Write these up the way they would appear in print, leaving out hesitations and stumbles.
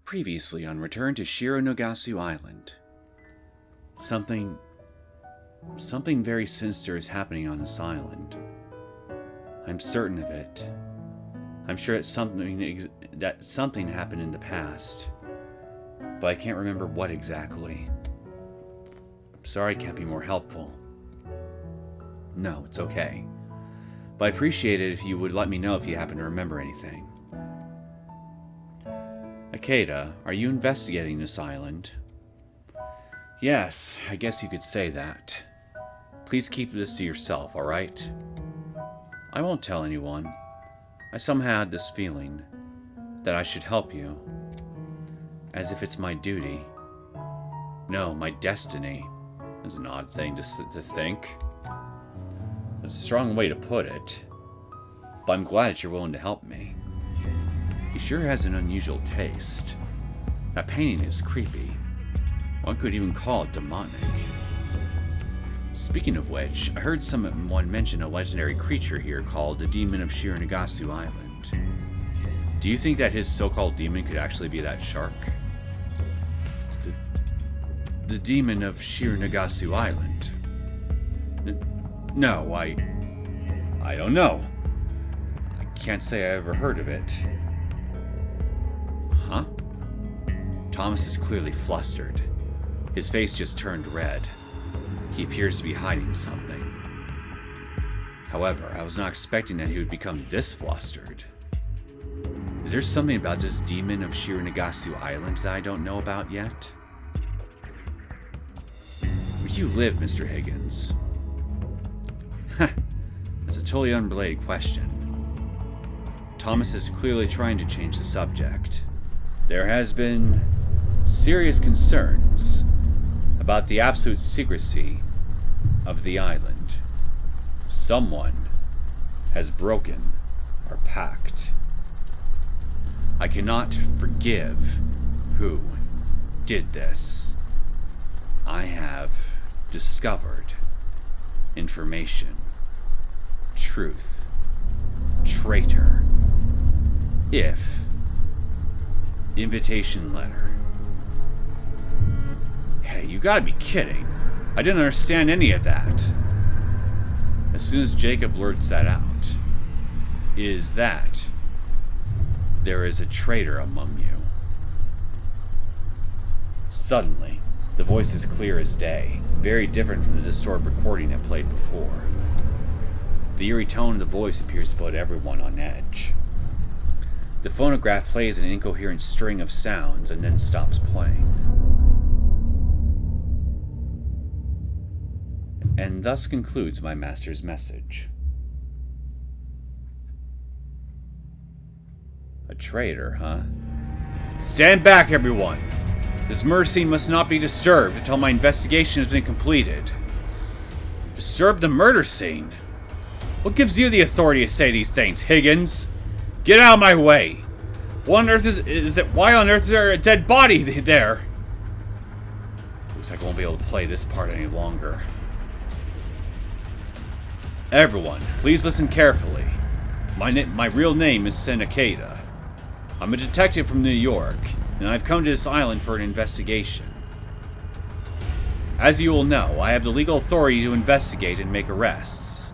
Previously on Return to Shironagasu Island. Something very sinister is happening on this island. I'm certain of it. I'm sure it's something happened in the past, but I can't remember what exactly. I'm sorry I can't be more helpful. No, it's okay. But I'd appreciate it if you would let me know if you happen to remember anything. Ikeda, are you investigating this island? Yes, I guess you could say that. Please keep this to yourself, alright? I won't tell anyone. I somehow had this feeling that I should help you. As if it's my duty. No, my destiny. Is an odd thing to think. It's a strong way to put it. But I'm glad that you're willing to help me. He sure has an unusual taste. That painting is creepy. One could even call it demonic. Speaking of which, I heard someone mention a legendary creature here called the Demon of Shironagasu Island. Do you think that his so-called demon could actually be that shark? The Demon of Shironagasu Island? No, I don't know. I can't say I ever heard of it. Huh? Thomas is clearly flustered. His face just turned red. He appears to be hiding something. However, I was not expecting that he would become this flustered. Is there something about this Demon of Shironagasu Island that I don't know about yet? Where do you live, Mr. Higgins? That's a totally unrelated question. Thomas is clearly trying to change the subject. There has been serious concerns about the absolute secrecy of the island. Someone has broken our pact. I cannot forgive who did this. I have discovered information, truth, traitor, invitation letter. Hey, you gotta be kidding. I didn't understand any of that. As soon as Jacob blurts that out, is that there is a traitor among you. Suddenly, the voice is clear as day, very different from the distorted recording that played before. The eerie tone of the voice appears to put everyone on edge. The phonograph plays an incoherent string of sounds and then stops playing. And thus concludes my master's message. A traitor, huh? Stand back, everyone! This murder scene must not be disturbed until my investigation has been completed. Disturb the murder scene? What gives you the authority to say these things, Higgins? Get out of my way! What on earth why on earth is there a dead body there? Looks like I won't be able to play this part any longer. Everyone, please listen carefully. My real name is Ikeda. I'm a detective from New York, and I've come to this island for an investigation. As you will know, I have the legal authority to investigate and make arrests.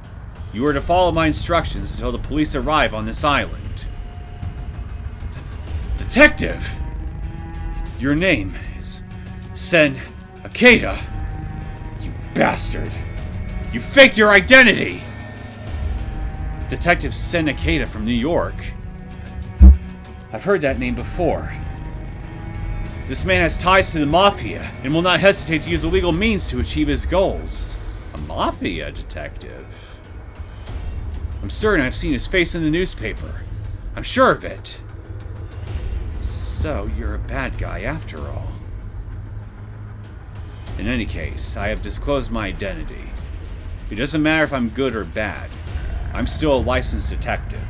You are to follow my instructions until the police arrive on this island. Detective! Your name is Ikeda. You bastard! You faked your identity! Detective Ikeda from New York. I've heard that name before. This man has ties to the Mafia and will not hesitate to use illegal means to achieve his goals. A Mafia detective? I'm certain I've seen his face in the newspaper. I'm sure of it. So, you're a bad guy after all. In any case, I have disclosed my identity. It doesn't matter if I'm good or bad. I'm still a licensed detective.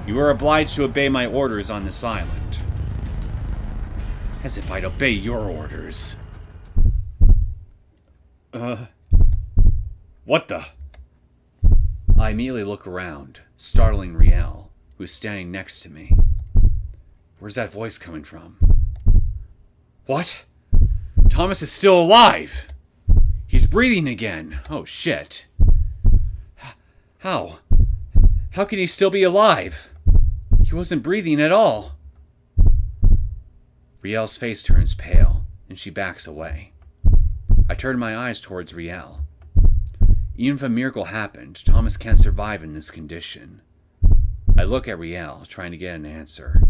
You are obliged to obey my orders on this island. As if I'd obey your orders. What the? I immediately look around, startling Riel, who's standing next to me. Where's that voice coming from? What? Thomas is still alive! He's breathing again. Oh, shit. How? How can he still be alive? He wasn't breathing at all. Riel's face turns pale, and she backs away. I turn my eyes towards Riel. Even if a miracle happened, Thomas can't survive in this condition. I look at Riel, trying to get an answer.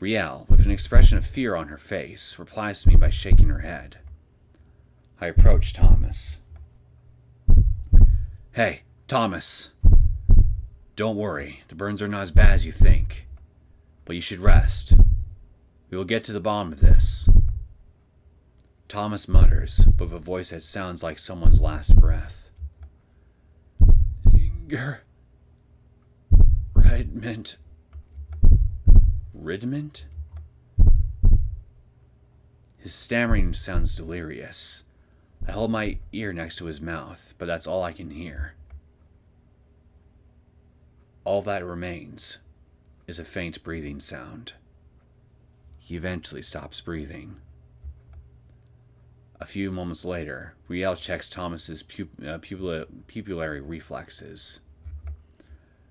Riel, with an expression of fear on her face, replies to me by shaking her head. I approach Thomas. Hey, Thomas. Don't worry, the burns are not as bad as you think. But you should rest. We will get to the bottom of this. Thomas mutters, but with a voice that sounds like someone's last breath. Ridment. Ridment? His stammering sounds delirious. I hold my ear next to his mouth, but that's all I can hear. All that remains is a faint breathing sound. He eventually stops breathing. A few moments later, Riel checks Thomas's pupillary reflexes.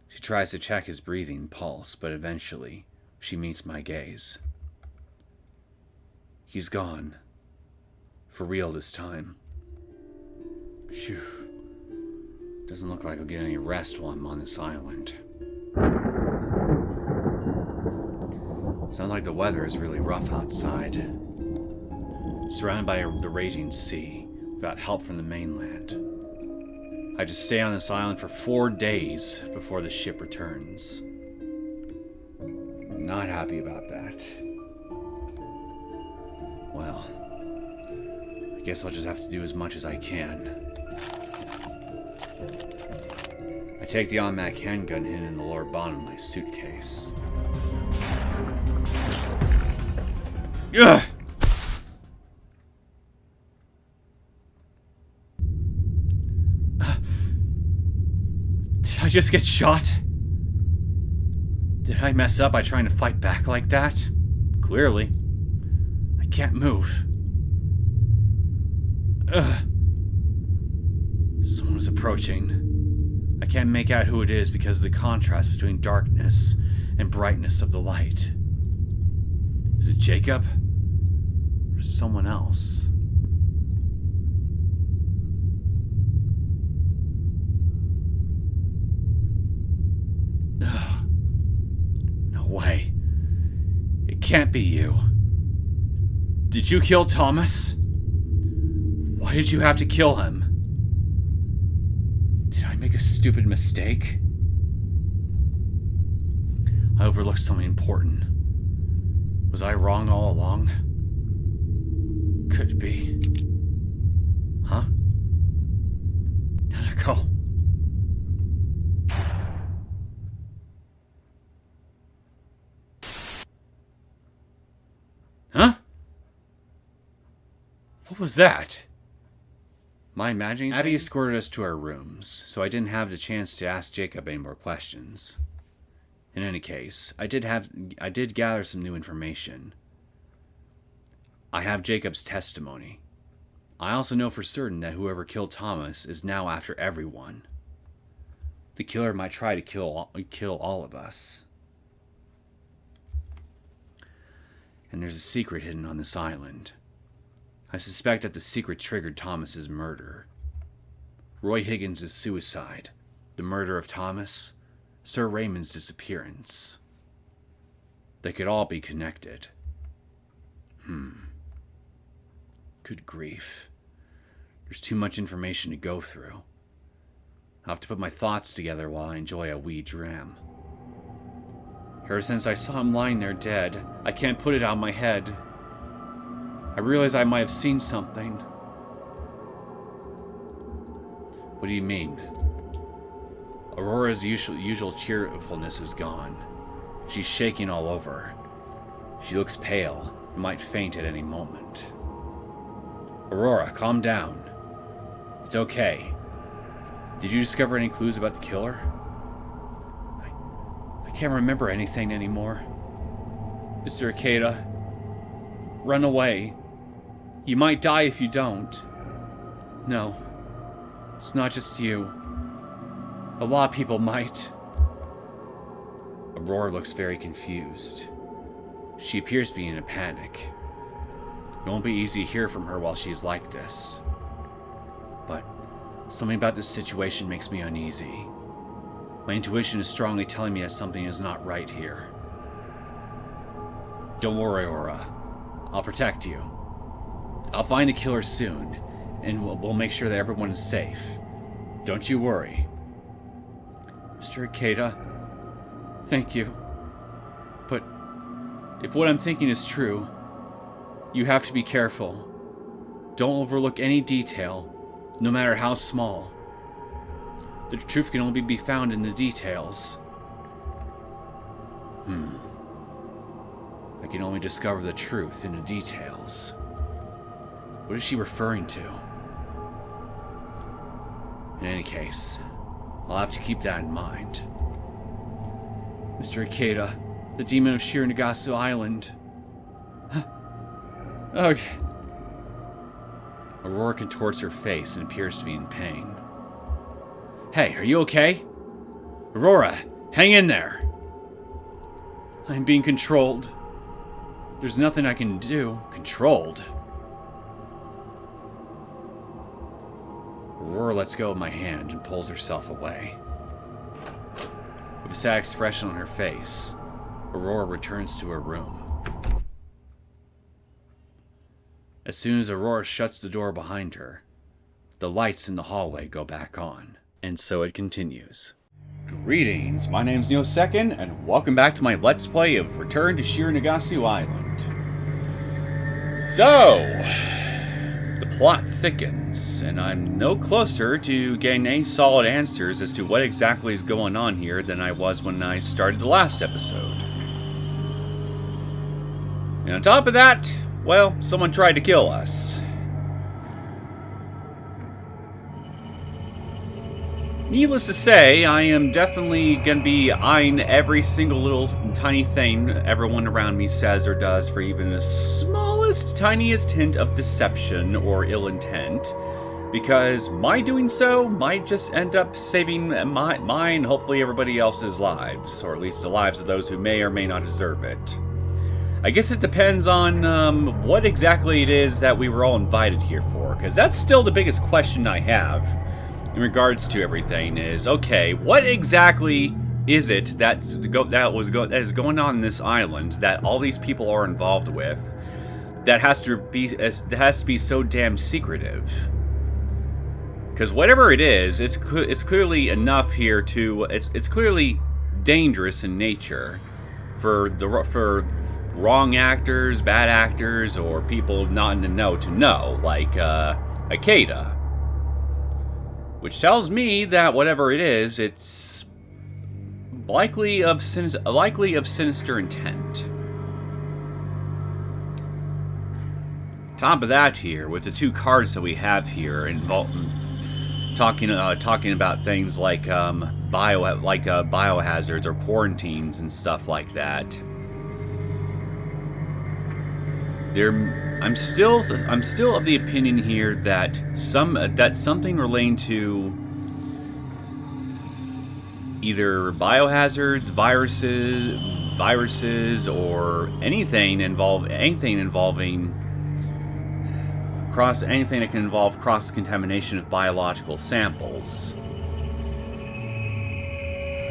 She tries to check his breathing pulse, but eventually, she meets my gaze. He's gone. For real this time. Phew. Doesn't look like I'll get any rest while I'm on this island. Sounds like the weather is really rough outside. Surrounded by the raging sea, without help from the mainland. I have to stay on this island for 4 days before the ship returns. Not happy about that. Well, I guess I'll just have to do as much as I can. I take the automatic handgun hidden in the lower bottom of my suitcase. Ugh! Did I just get shot? Did I mess up by trying to fight back like that? Clearly. I can't move. Ugh. Someone is approaching. I can't make out who it is because of the contrast between darkness and brightness of the light. Is it Jacob? Or someone else? Ugh. No way. It can't be you. Did you kill Thomas? Why did you have to kill him? Did I make a stupid mistake? I overlooked something important. Was I wrong all along? Could be. Huh? Neneko. Huh? What was that? Am I imagining things? Abby escorted us to our rooms, so I didn't have the chance to ask Jacob any more questions. In any case, I did gather some new information. I have Jacob's testimony. I also know for certain that whoever killed Thomas is now after everyone. The killer might try to kill all of us. And there's a secret hidden on this island. I suspect that the secret triggered Thomas's murder. Roy Higgins' suicide, the murder of Thomas, Sir Raymond's disappearance. They could all be connected. Good grief. There's too much information to go through. I'll have to put my thoughts together while I enjoy a wee dram. Ever since I saw him lying there dead, I can't put it out of my head. I realize I might have seen something. What do you mean? Aurora's usual cheerfulness is gone. She's shaking all over. She looks pale and might faint at any moment. Aurora, calm down. It's okay. Did you discover any clues about the killer? I can't remember anything anymore. Mr. Ikeda, Run away. You might die if you don't. No. It's not just you. A lot of people might. Aurora looks very confused. She appears to be in a panic. It won't be easy to hear from her while she's like this. But something about this situation makes me uneasy. My intuition is strongly telling me that something is not right here. Don't worry, Aura. I'll protect you. I'll find the killer soon, and we'll make sure that everyone is safe. Don't you worry. Mr. Ikeda, thank you. But if what I'm thinking is true, you have to be careful. Don't overlook any detail, no matter how small. The truth can only be found in the details. I can only discover the truth in the details. What is she referring to? In any case, I'll have to keep that in mind. Mr. Ikeda, the Demon of Shironagasu Island. Okay. Aurora contorts her face and appears to be in pain. Hey, are you okay? Aurora, hang in there. I'm being controlled. There's nothing I can do. Controlled? Aurora lets go of my hand and pulls herself away. With a sad expression on her face, Aurora returns to her room. As soon as Aurora shuts the door behind her, the lights in the hallway go back on. And so it continues. Greetings, my name's Neosekken, and welcome back to my Let's Play of Return to Shironagasu Island. So, the plot thickens, and I'm no closer to getting any solid answers as to what exactly is going on here than I was when I started the last episode. And on top of that, well, someone tried to kill us. Needless to say, I am definitely going to be eyeing every single little tiny thing everyone around me says or does for even the smallest, tiniest hint of deception or ill intent, because my doing so might just end up saving mine, hopefully everybody else's lives, or at least the lives of those who may or may not deserve it. I guess it depends on what exactly it is that we were all invited here for, because that's still the biggest question I have in regards to everything is, okay, what exactly is it that is going on in this island that all these people are involved with that has to be so damn secretive? Because whatever it is, it's clearly enough here to it's clearly dangerous in nature for wrong actors, bad actors, or people not in the know to know, like Ikeda. Which tells me that whatever it is, it's likely of sinister intent. Top of that here, with the two cards that we have here, talking about things like biohazards or quarantines and stuff like that. I'm still of the opinion here that something relating to either biohazards, viruses, or anything that can involve cross-contamination of biological samples.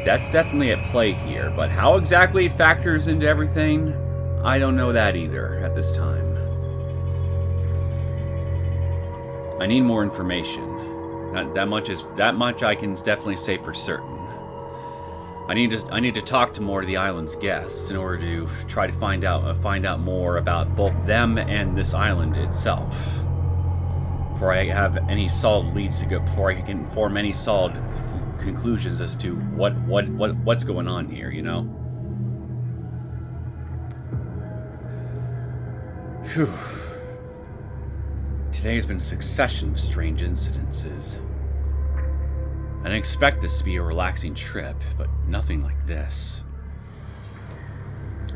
That's definitely at play here, but how exactly it factors into everything, I don't know that either at this time. I need more information. That much I can definitely say for certain. I need to talk to more of the island's guests in order to try to find out more about both them and this island itself. Before I have any solid leads to go, before I can form any solid conclusions as to what's going on here, you know. Phew. Today has been a succession of strange incidences. I didn't expect this to be a relaxing trip, but nothing like this.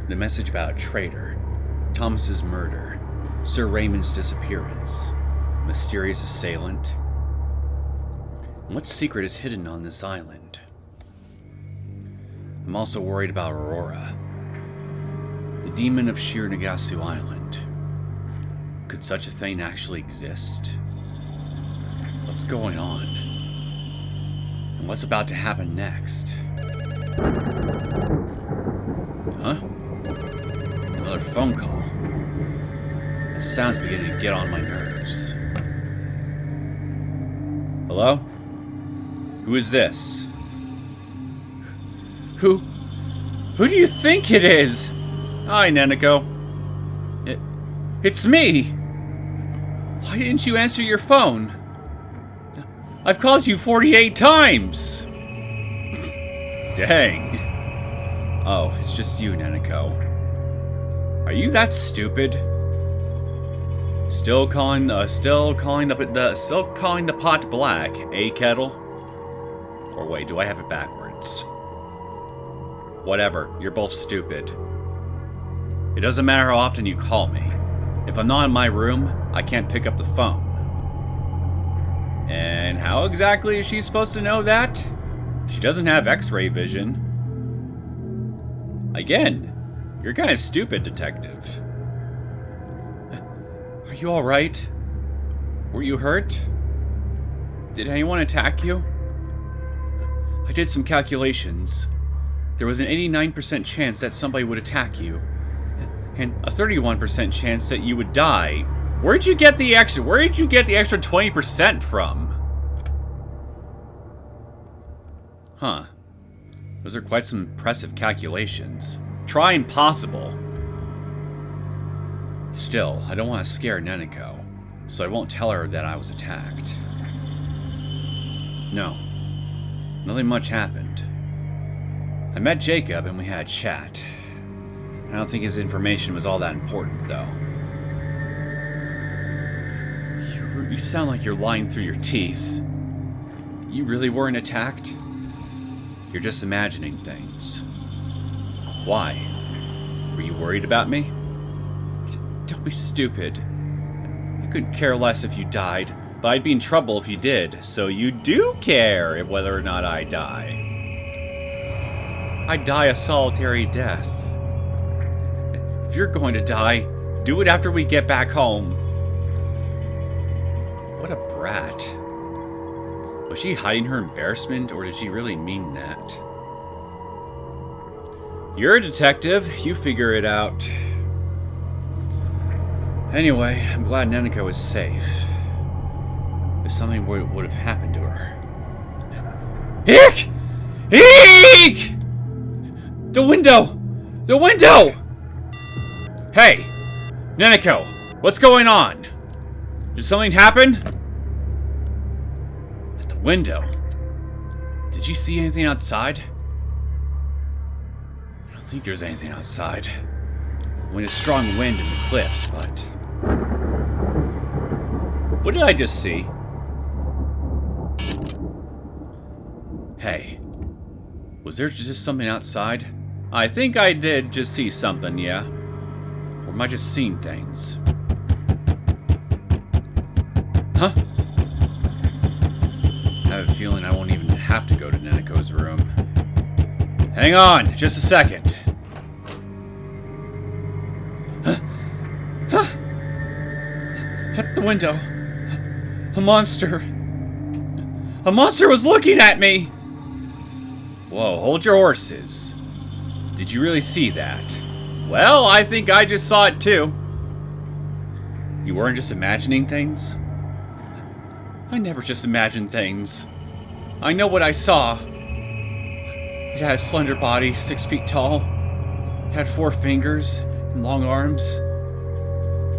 The message about a traitor, Thomas's murder, Sir Raymond's disappearance, mysterious assailant. And what secret is hidden on this island? I'm also worried about Aurora, the Demon of Shironagasu Island. Could such a thing actually exist? What's going on? And what's about to happen next? Huh? Another phone call. The sound's beginning to get on my nerves. Hello? Who is this? Who do you think it is? Hi, Neneko. It's me. Why didn't you answer your phone? I've called you 48 times. Dang. Oh, it's just you, Neneko. Are you that stupid? Still calling the pot black, eh, Kettle? Or wait, do I have it backwards? Whatever, you're both stupid. It doesn't matter how often you call me. If I'm not in my room, I can't pick up the phone. And how exactly is she supposed to know that? She doesn't have X-ray vision. Again, you're kind of stupid, Detective. Are you alright? Were you hurt? Did anyone attack you? I did some calculations. There was an 89% chance that somebody would attack you, and a 31% chance that you would die. Where did you get the extra 20% from? Huh. Those are quite some impressive calculations. Try impossible. Still, I don't want to scare Neneko, so I won't tell her that I was attacked. No. Nothing much happened. I met Jacob and we had a chat. I don't think his information was all that important, though. You sound like you're lying through your teeth. You really weren't attacked? You're just imagining things. Why? Were you worried about me? Don't be stupid. I couldn't care less if you died, but I'd be in trouble if you did, so you do care whether or not I die. I'd die a solitary death. If you're going to die, do it after we get back home. What a brat. Was she hiding her embarrassment, or did she really mean that? You're a detective. You figure it out. Anyway, I'm glad Neneko is safe. If something would have happened to her. Eek! Eek! The window! The window! Hey! Neneko! What's going on? Did something happen? At the window. Did you see anything outside? I don't think there's anything outside. Only a strong wind in the cliffs, but... What did I just see? Hey. Was there just something outside? I think I did just see something, yeah. Or am I just seeing things? Huh? I have a feeling I won't even have to go to Neneko's room. Hang on, just a second. Huh? At the window. A monster. A monster was looking at me! Whoa, hold your horses. Did you really see that? Well, I think I just saw it too. You weren't just imagining things? I never just imagined things. I know what I saw. It had a slender body, 6 feet tall. It had 4 fingers and long arms.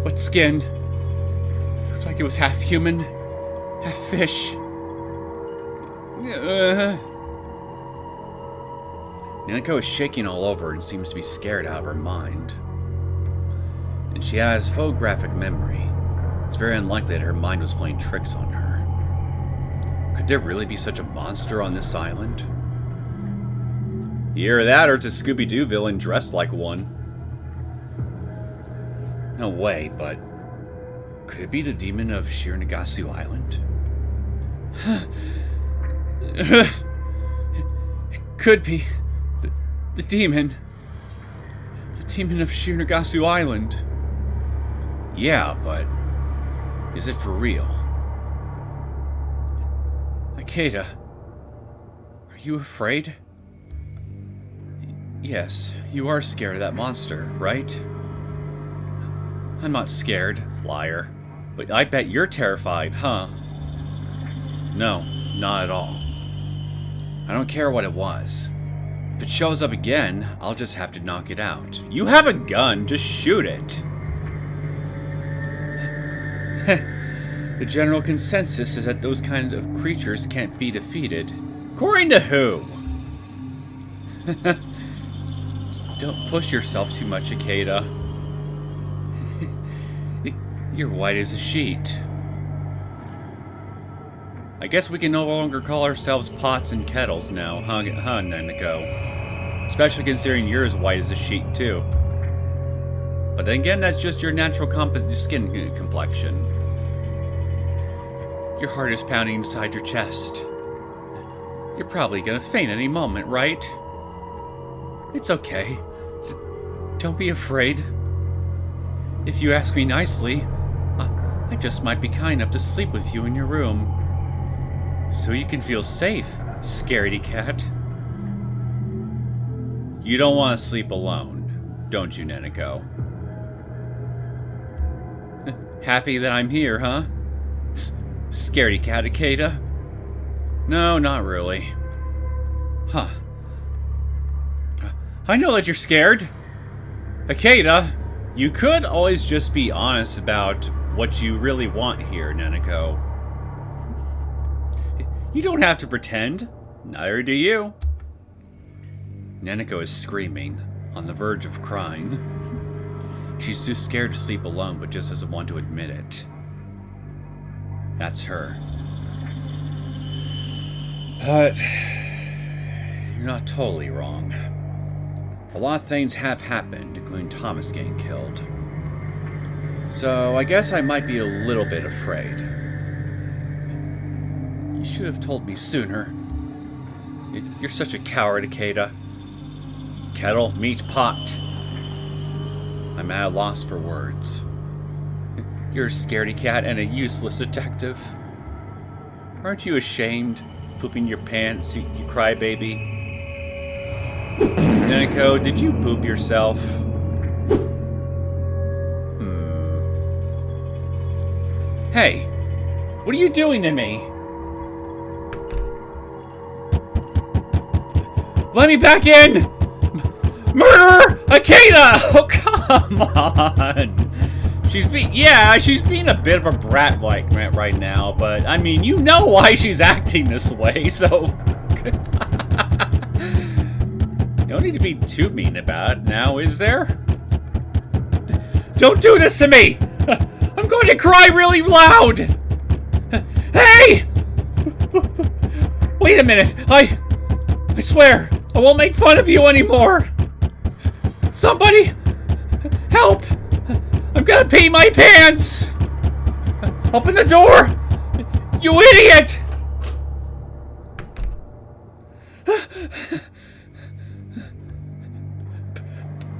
Wet skin. It looked like it was half human, half fish. Neneko is shaking all over and seems to be scared out of her mind. And she has photographic memory. It's very unlikely that her mind was playing tricks on her. Could there really be such a monster on this island? Either that or it's a Scooby-Doo villain dressed like one. No way, but Could it be the Demon of Shironagasu Island? It could be. The demon. The Demon of Shironagasu Island. Yeah, but is it for real? Ikeda, are you afraid? Yes, you are scared of that monster, right? I'm not scared, liar. But I bet you're terrified, huh? No, not at all. I don't care what it was. If it shows up again, I'll just have to knock it out. You have a gun, just shoot it. The general consensus is that those kinds of creatures can't be defeated. According to who? Don't push yourself too much, Ikeda. You're white as a sheet. I guess we can no longer call ourselves pots and kettles now, huh, Neneko? Especially considering you're as white as a sheet, too. But then again, that's just your natural skin complexion. Your heart is pounding inside your chest. You're probably gonna faint any moment, right? It's okay. Don't be afraid. If you ask me nicely, I just might be kind enough to sleep with you in your room. So you can feel safe, scaredy cat. You don't want to sleep alone, don't you, Neneko? Happy that I'm here, huh? Scaredy cat, Ikeda? No, not really. Huh. I know that you're scared. Ikeda, you could always just be honest about what you really want here, Neneko. You don't have to pretend. Neither do you. Neneko is screaming, on the verge of crying. She's too scared to sleep alone, but just doesn't want to admit it. That's her. But you're not totally wrong. A lot of things have happened, including Thomas getting killed. So I guess I might be a little bit afraid. You should have told me sooner. You're such a coward, Ikeda. Kettle, meat, pot. I'm at a loss for words. You're a scaredy cat and a useless detective. Aren't you ashamed? Pooping your pants, you crybaby. Neneko, did you poop yourself? Hey, what are you doing to me? Let me back in! Murderer! Ikeda! Oh, come on! She's being a bit of a brat right now, but I mean, you know why she's acting this way, so no need to be too mean about it now, is there? Don't do this to me! I'm going to cry really loud! Hey! Wait a minute, I swear, I won't make fun of you anymore! Somebody! Help! I'm gonna pee my pants! Open the door! You idiot!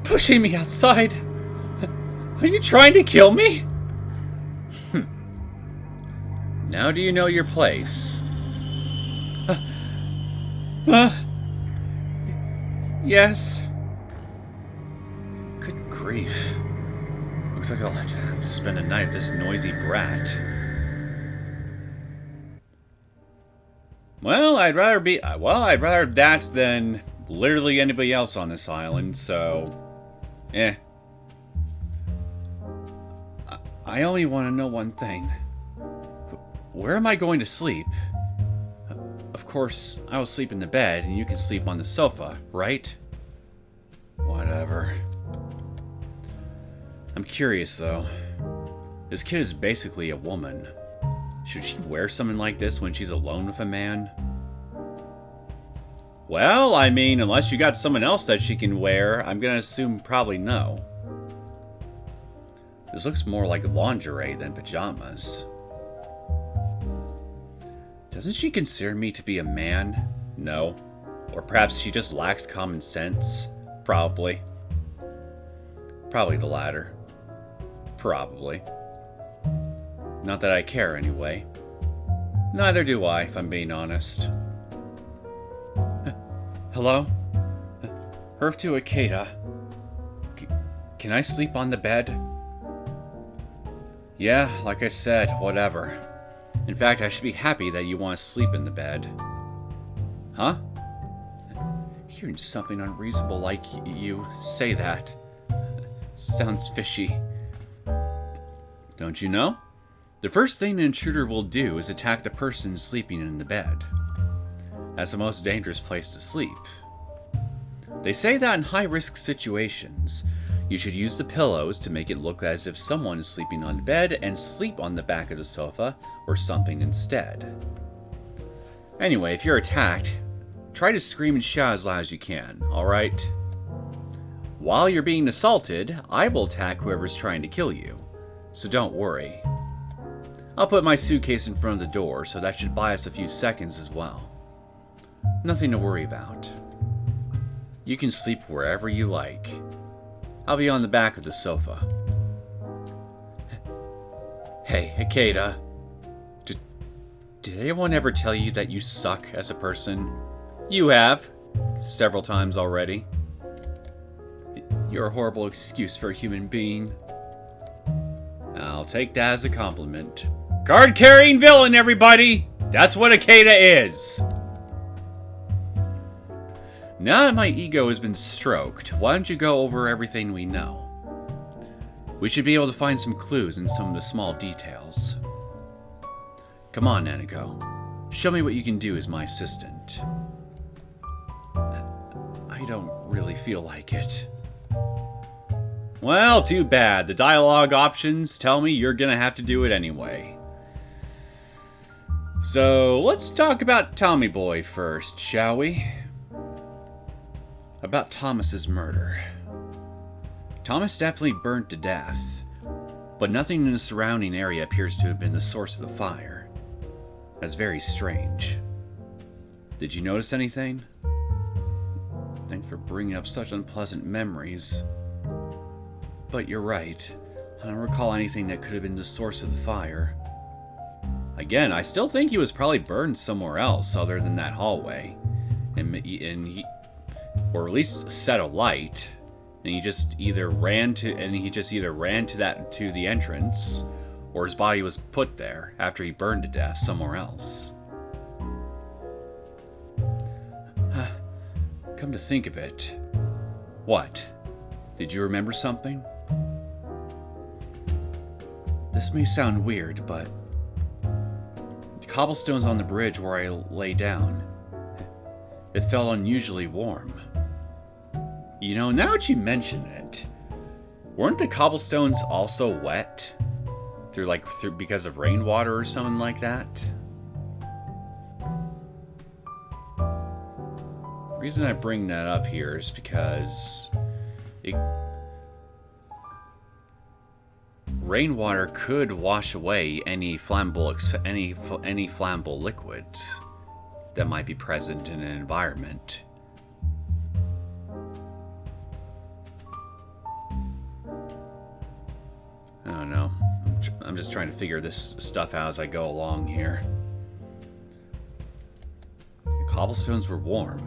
Pushing me outside. Are you trying to kill me? Now do you know your place? Yes. Good grief. Looks like I'll have to spend a night with this noisy brat. Well, I'd rather that than literally anybody else on this island, so I only want to know one thing. Where am I going to sleep? Of course, I will sleep in the bed, and you can sleep on the sofa, right? Whatever. I'm curious, though. This kid is basically a woman. Should she wear something like this when she's alone with a man? Well, I mean, unless you got someone else that she can wear, I'm gonna assume probably no. This looks more like lingerie than pajamas. Doesn't she consider me to be a man? No. Or perhaps she just lacks common sense? Probably. Probably the latter. Probably. Not that I care anyway. Neither do I, if I'm being honest. Hello? Herf to Ikeda. Can I sleep on the bed? Yeah, like I said, whatever. In fact, I should be happy that you want to sleep in the bed. Huh? Hearing something unreasonable like you say that sounds fishy. Don't you know? The first thing an intruder will do is attack the person sleeping in the bed. That's the most dangerous place to sleep. They say that in high-risk situations, you should use the pillows to make it look as if someone is sleeping on the bed and sleep on the back of the sofa or something instead. Anyway, if you're attacked, try to scream and shout as loud as you can, alright? While you're being assaulted, I will attack whoever's trying to kill you, so don't worry. I'll put my suitcase in front of the door, so that should buy us a few seconds as well. Nothing to worry about. You can sleep wherever you like. I'll be on the back of the sofa. Hey, Ikeda. Did anyone ever tell you that you suck as a person? You have. Several times already. You're a horrible excuse for a human being. I'll take that as a compliment. Card-carrying villain, everybody! That's what Ikeda is! Now that my ego has been stroked, why don't you go over everything we know? We should be able to find some clues in some of the small details. Come on, Neneko. Show me what you can do as my assistant. I don't really feel like it. Well, too bad. The dialogue options tell me you're gonna have to do it anyway. So, let's talk about Tommy Boy first, shall we? About Thomas's murder. Thomas definitely burned to death, but nothing in the surrounding area appears to have been the source of the fire. That's very strange. Did you notice anything? Thanks for bringing up such unpleasant memories. But you're right. I don't recall anything that could have been the source of the fire. Again, I still think he was probably burned somewhere else other than that hallway. Or at least set alight. And he just either ran to the entrance, or his body was put there after he burned to death somewhere else. Come to think of it. What? Did you remember something? This may sound weird, but the cobblestones on the bridge where I lay down, it felt unusually warm. You know, now that you mention it, weren't the cobblestones also wet? Because of rainwater or something like that? The reason I bring that up here is because rainwater could wash away any flammable liquids that might be present in an environment. I don't know. I'm just trying to figure this stuff out as I go along here. The cobblestones were warm.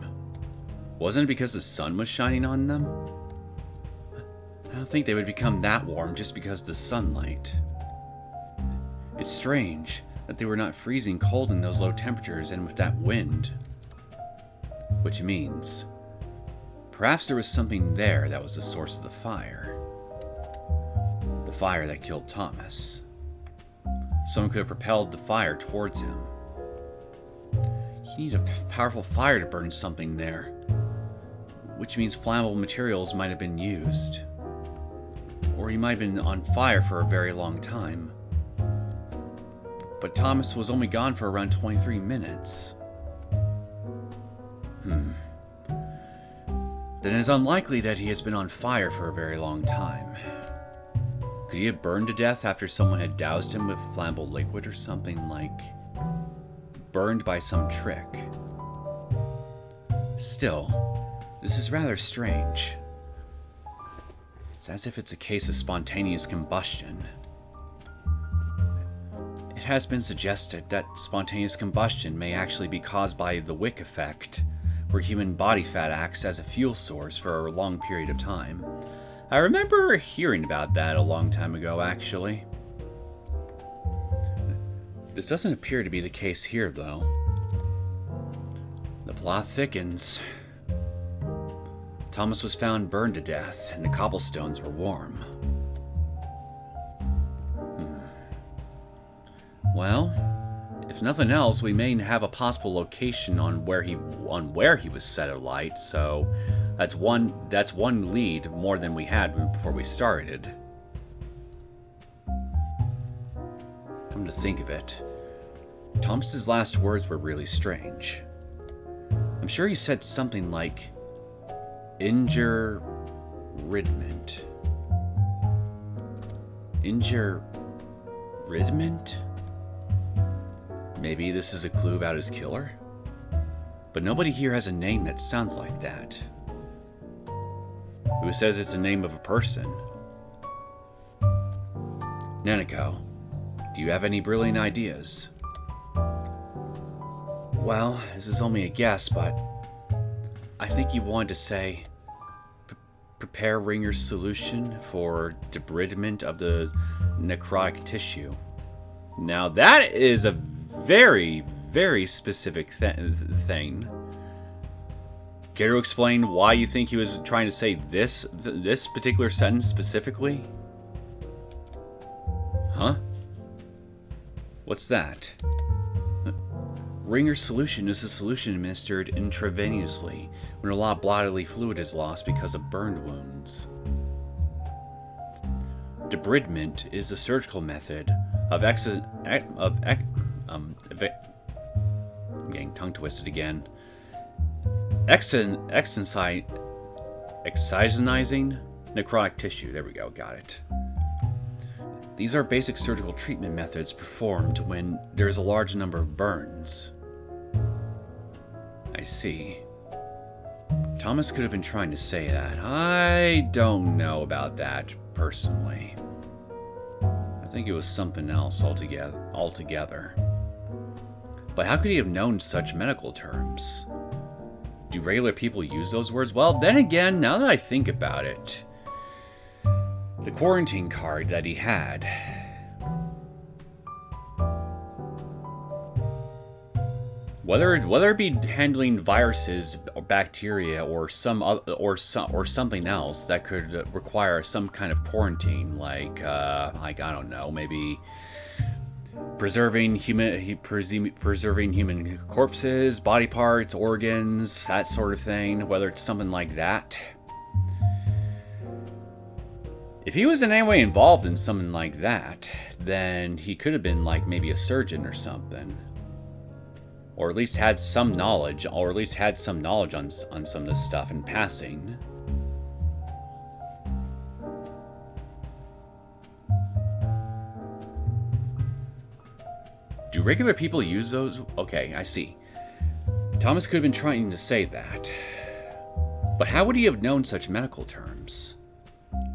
Wasn't it because the sun was shining on them? I don't think they would become that warm just because of the sunlight. It's strange that they were not freezing cold in those low temperatures and with that wind. Which means, perhaps there was something there that was the source of the fire. The fire that killed Thomas. Someone could have propelled the fire towards him. You need a powerful fire to burn something there. Which means flammable materials might have been used. Or he might have been on fire for a very long time. But Thomas was only gone for around 23 minutes. Then it's unlikely that he has been on fire for a very long time. Could he have burned to death after someone had doused him with flammable liquid or something, like burned by some trick? Still, this is rather strange. It's as if it's a case of spontaneous combustion. It has been suggested that spontaneous combustion may actually be caused by the wick effect, where human body fat acts as a fuel source for a long period of time. I remember hearing about that a long time ago, actually. This doesn't appear to be the case here, though. The plot thickens. Thomas was found burned to death, and the cobblestones were warm. Well, if nothing else, we may have a possible location on where he was set alight. So that's one lead more than we had before we started. Come to think of it, Thomas's last words were really strange. I'm sure he said something like injuridment. Injuridment? Maybe this is a clue about his killer? But nobody here has a name that sounds like that. Who says it's a name of a person? Neneko, do you have any brilliant ideas? Well, this is only a guess, but I think you wanted to say prepare Ringer's solution for debridement of the necrotic tissue. Now that is a very, very specific thing. Care to explain why you think he was trying to say this particular sentence specifically? Huh? What's that? Ringer's solution is a solution administered intravenously when a lot of bodily fluid is lost because of burned wounds. Debridement is a surgical method of I'm getting tongue twisted again. Excisionizing necrotic tissue. There we go, got it. These are basic surgical treatment methods performed when there is a large number of burns. I see. Thomas could have been trying to say that. I don't know about that, personally. I think it was something else altogether. But how could he have known such medical terms? Do regular people use those words? Well, then again, now that I think about it, the quarantine card that he had. Whether it be handling viruses or bacteria or something else that could require some kind of quarantine, like I don't know, maybe preserving human corpses, body parts, organs, that sort of thing. Whether it's something like that. If he was in any way involved in something like that, then he could have been like maybe a surgeon or something. Or at least had some knowledge, on some of this stuff in passing. Do regular people use those? Okay, I see. Thomas could have been trying to say that. But how would he have known such medical terms?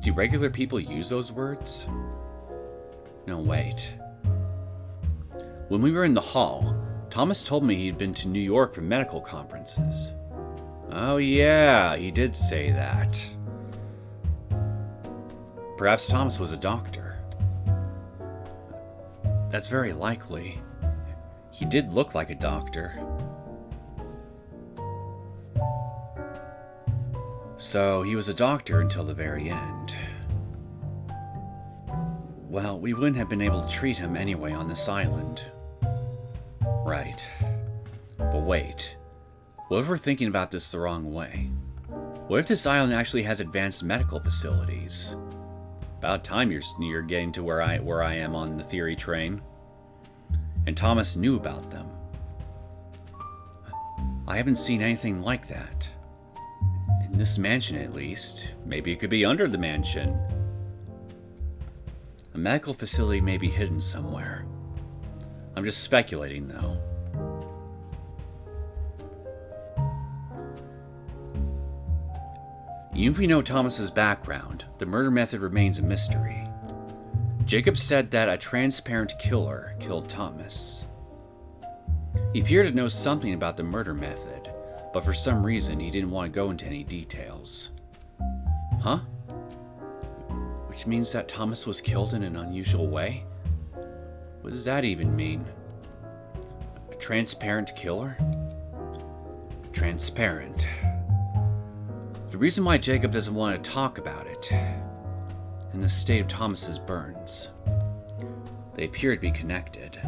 Do regular people use those words? No, wait. When we were in the hall, Thomas told me he'd been to New York for medical conferences. Oh yeah, he did say that. Perhaps Thomas was a doctor. That's very likely. He did look like a doctor. So he was a doctor until the very end. Well, we wouldn't have been able to treat him anyway on this island. Right. But wait. What if we're thinking about this the wrong way? What if this island actually has advanced medical facilities? About time you're getting to where I am on the theory train. And Thomas knew about them. I haven't seen anything like that. In this mansion, at least. Maybe it could be under the mansion. A medical facility may be hidden somewhere. I'm just speculating, though. Even if we know Thomas's background, the murder method remains a mystery. Jacob said that a transparent killer killed Thomas. He appeared to know something about the murder method, but for some reason he didn't want to go into any details. Huh? Which means that Thomas was killed in an unusual way? What does that even mean? A transparent killer? Transparent. The reason why Jacob doesn't want to talk about it, and the state of Thomas's burns. They appear to be connected.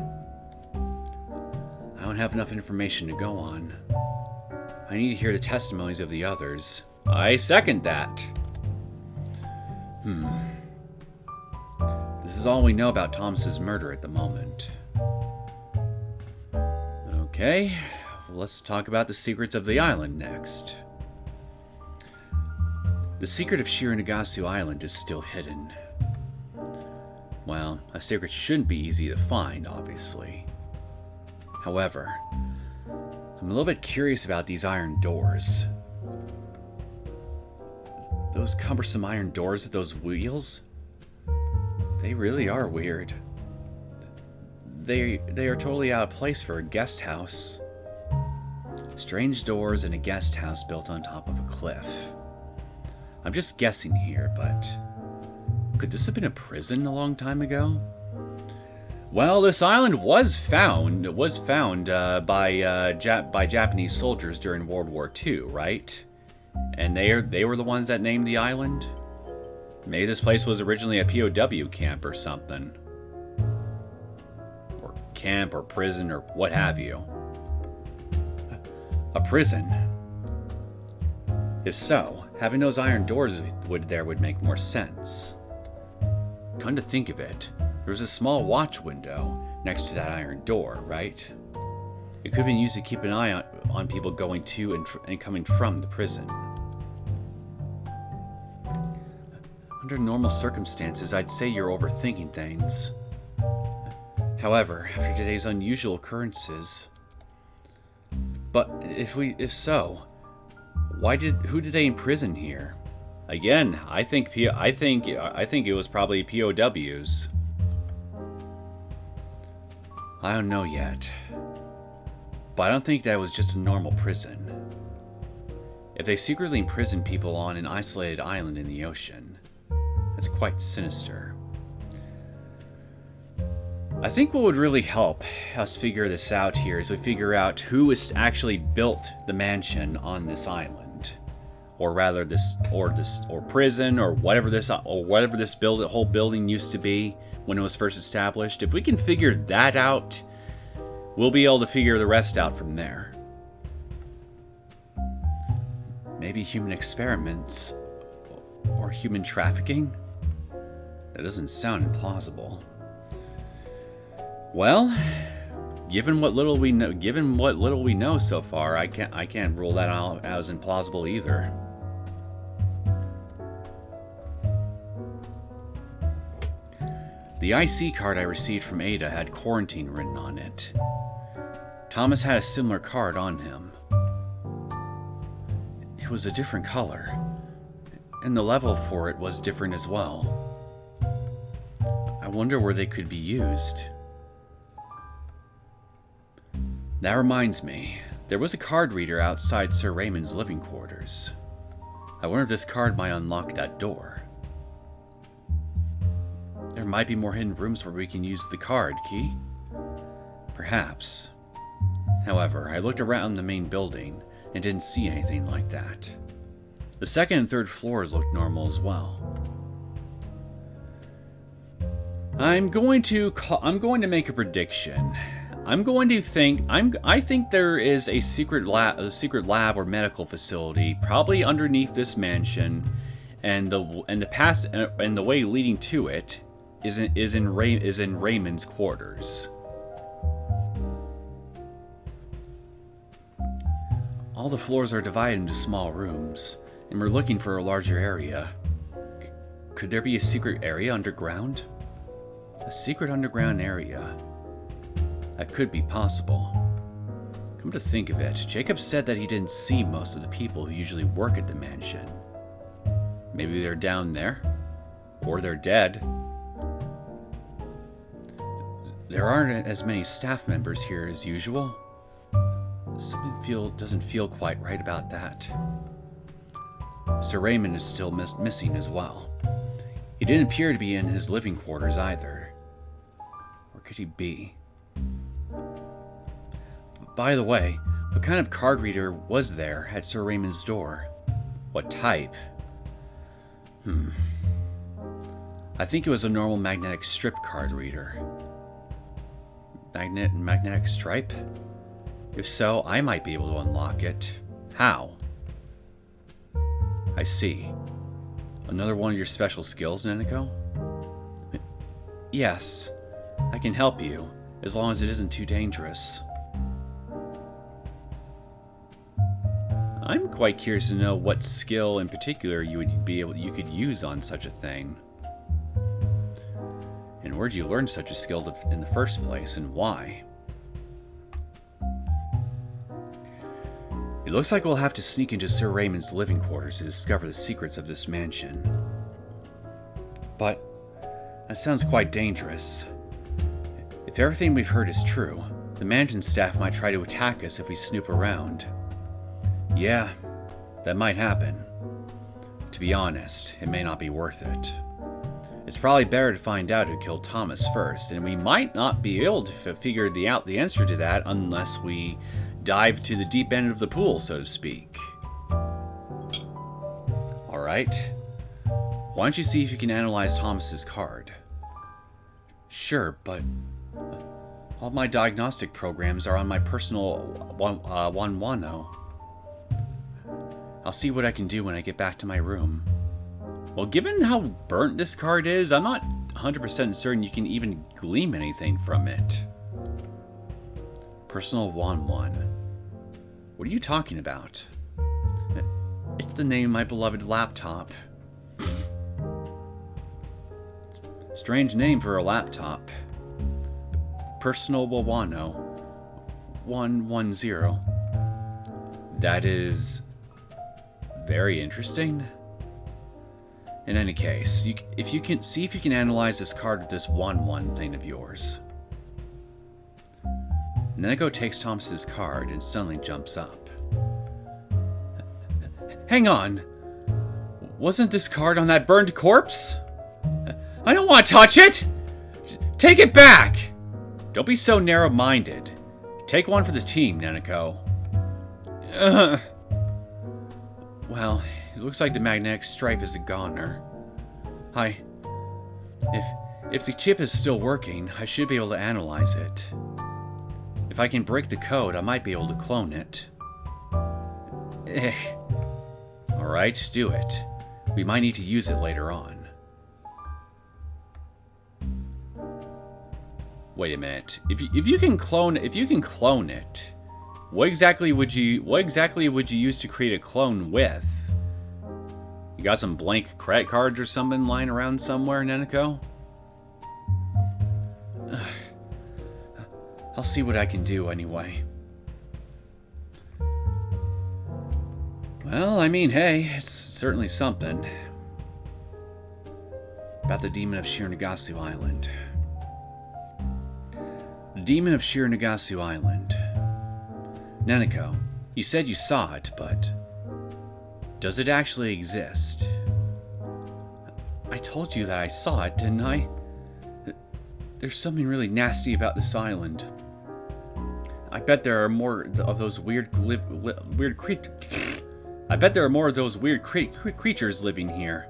I don't have enough information to go on. I need to hear the testimonies of the others. I second that. This is all we know about Thomas's murder at the moment. Okay, well, let's talk about the secrets of the island next. The secret of Shironagasu Island is still hidden. Well, a secret shouldn't be easy to find, obviously. However, I'm a little bit curious about these iron doors. Those cumbersome iron doors with those wheels? They really are weird. They are totally out of place for a guest house. Strange doors in a guest house built on top of a cliff. I'm just guessing here, but could this have been a prison a long time ago? Well, this island was found. It was found by Japanese soldiers during World War II, right? And they were the ones that named the island. Maybe this place was originally a POW camp or something, or camp or prison or what have you. A prison. If so, having those iron doors would make more sense. Come to think of it, there was a small watch window next to that iron door, right? It could have been used to keep an eye on people going to and coming from the prison. Under normal circumstances, I'd say you're overthinking things. However, after today's unusual occurrences... But if so, who did they imprison here? Again, I think it was probably POWs. I don't know yet, but I don't think that was just a normal prison. If they secretly imprisoned people on an isolated island in the ocean, that's quite sinister. I think what would really help us figure this out here is we figure out who is actually built the mansion on this island, or rather or prison, or whatever this whole building used to be when it was first established. If we can figure that out, we'll be able to figure the rest out from there. Maybe human experiments or human trafficking? That doesn't sound implausible. Well, given what little we know so far, I can't rule that out as implausible either. The IC card I received from Ada had quarantine written on it. Thomas had a similar card on him. It was a different color, and the level for it was different as well. I wonder where they could be used. That reminds me, there was a card reader outside Sir Raymond's living quarters. I wonder if this card might unlock that door. There might be more hidden rooms where we can use the card key. Perhaps. However, I looked around the main building and didn't see anything like that. The second and third floors looked normal as well. I'm going to make a prediction. I think there is a secret lab or medical facility probably underneath this mansion, and the way leading to it is in Raymond's quarters. All the floors are divided into small rooms, and we're looking for a larger area. Could there be a secret area underground? A secret underground area. That could be possible. Come to think of it, Jacob said that he didn't see most of the people who usually work at the mansion. Maybe they're down there. Or they're dead. There aren't as many staff members here as usual. Something doesn't feel quite right about that. Sir Raymond is still missing as well. He didn't appear to be in his living quarters either. Where could he be? By the way, what kind of card reader was there at Sir Raymond's door? What type? I think it was a normal magnetic strip card reader. Magnetic stripe? If so, I might be able to unlock it. How? I see. Another one of your special skills, Neneko? Yes. I can help you, as long as it isn't too dangerous. I'm quite curious to know what skill in particular you could use on such a thing. And where'd you learn such a skill in the first place, and why? It looks like we'll have to sneak into Sir Raymond's living quarters to discover the secrets of this mansion. But that sounds quite dangerous. If everything we've heard is true, the mansion staff might try to attack us if we snoop around. Yeah, that might happen. To be honest, it may not be worth it. It's probably better to find out who killed Thomas first, and we might not be able to figure out the answer to that unless we dive to the deep end of the pool, so to speak. Alright. Why don't you see if you can analyze Thomas's card? Sure, but all my diagnostic programs are on my personal Wanwano. I'll see what I can do when I get back to my room. Well, given how burnt this card is, I'm not 100% certain you can even glean anything from it. Personal Wanwan. What are you talking about? It's the name of my beloved laptop. Strange name for a laptop. Personal Wawano 110. That is very interesting. In any case, if you can analyze this card with this 1-1 thing of yours. Neneko takes Thomas's card and suddenly jumps up. Hang on! Wasn't this card on that burned corpse? I don't want to touch it! Take it back! Don't be so narrow-minded. Take one for the team, Neneko. Well, it looks like the magnetic stripe is a goner. If the chip is still working, I should be able to analyze it. If I can break the code, I might be able to clone it. Alright, do it. We might need to use it later on. Wait a minute. If you can clone it, what exactly would you use to create a clone with? You got some blank credit cards or something lying around somewhere, Neneko? I'll see what I can do anyway. Well, I mean, hey, it's certainly something. About the Demon of Shironagasu Island. The Demon of Shironagasu Island. Neneko, you said you saw it, but does it actually exist? I told you that I saw it, didn't I? There's something really nasty about this island. I bet there are more of those weird creatures. I bet there are more of those weird creatures living here.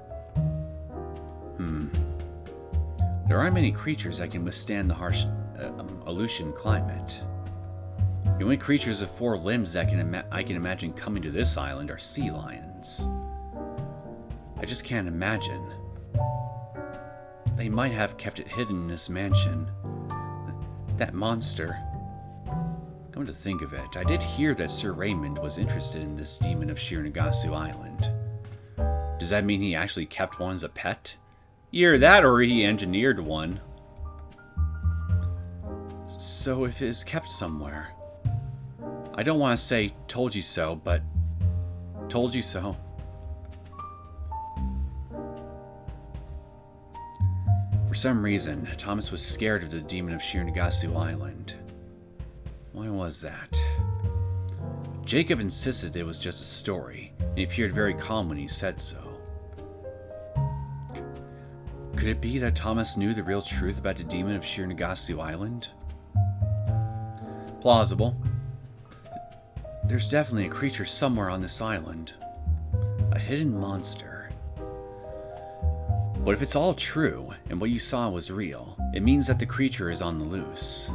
There aren't many creatures that can withstand the harsh Aleutian climate. The only creatures with 4 limbs that I can imagine coming to this island are sea lions. I just can't imagine. They might have kept it hidden in this mansion. That monster. Come to think of it, I did hear that Sir Raymond was interested in this Demon of Shironagasu Island. Does that mean he actually kept one as a pet? Either that or he engineered one. So if it is kept somewhere... I don't want to say told you so, but told you so. For some reason, Thomas was scared of the Demon of Shironagasu Island. Why was that? Jacob insisted it was just a story, and he appeared very calm when he said so. Could it be that Thomas knew the real truth about the Demon of Shironagasu Island? Plausible. There's definitely a creature somewhere on this island. A hidden monster. But if it's all true, and what you saw was real, it means that the creature is on the loose.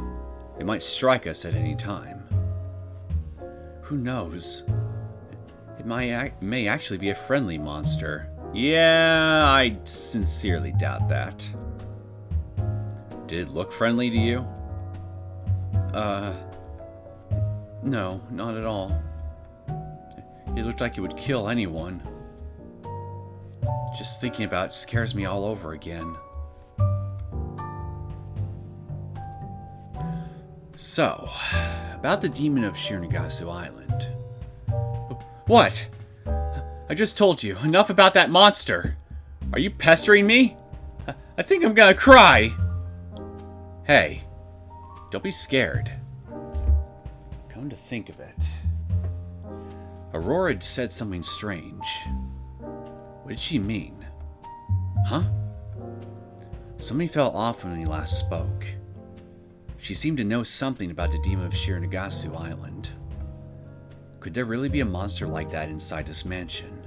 It might strike us at any time. Who knows? It may actually be a friendly monster. Yeah, I sincerely doubt that. Did it look friendly to you? No, not at all. It looked like it would kill anyone. Just thinking about it scares me all over again. So, about the Demon of Shironagasu Island. What? I just told you, enough about that monster. Are you pestering me? I think I'm gonna cry. Hey, don't be scared. Come to think of it, Aurora had said something strange. What did she mean? Huh? Something felt off when he last spoke. She seemed to know something about the Demon of Shironagasu Island. Could there really be a monster like that inside this mansion?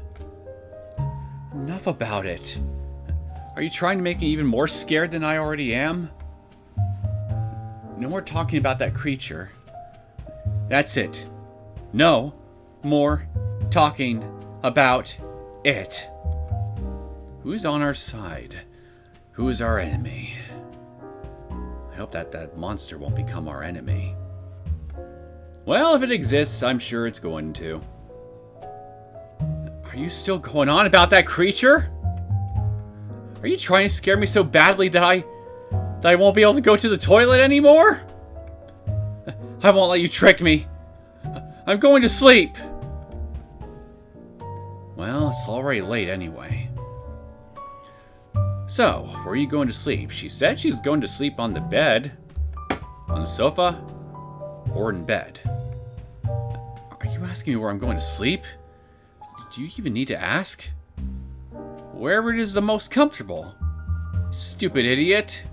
Enough about it. Are you trying to make me even more scared than I already am? No more talking about that creature. That's it. No more talking about it. Who's on our side? Who is our enemy? I hope that monster won't become our enemy. Well, if it exists, I'm sure it's going to. Are you still going on about that creature? Are you trying to scare me so badly that I won't be able to go to the toilet anymore? I won't let you trick me. I'm going to sleep. Well, it's already late anyway. So, where are you going to sleep? She said she's going to sleep on the bed. On the sofa? Or in bed? Are you asking me where I'm going to sleep? Do you even need to ask? Wherever it is the most comfortable. Stupid idiot.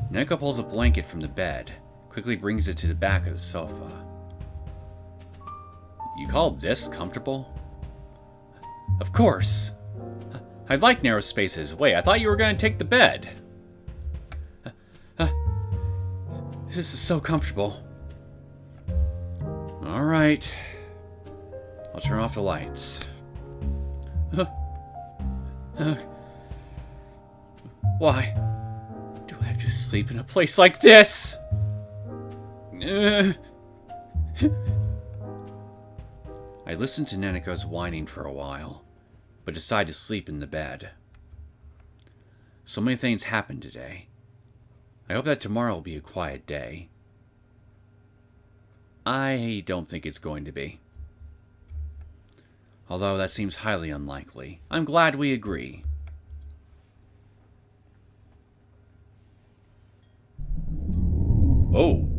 Neko pulls a blanket from the bed, quickly brings it to the back of the sofa. You call this comfortable? Of course. I like narrow spaces. Wait, I thought you were going to take the bed. This is so comfortable. Alright. I'll turn off the lights. Why do I have to sleep in a place like this? I listened to Neneko's whining for a while, but decided to sleep in the bed. So many things happened today. I hope that tomorrow will be a quiet day. I don't think it's going to be. Although that seems highly unlikely. I'm glad we agree. Oh.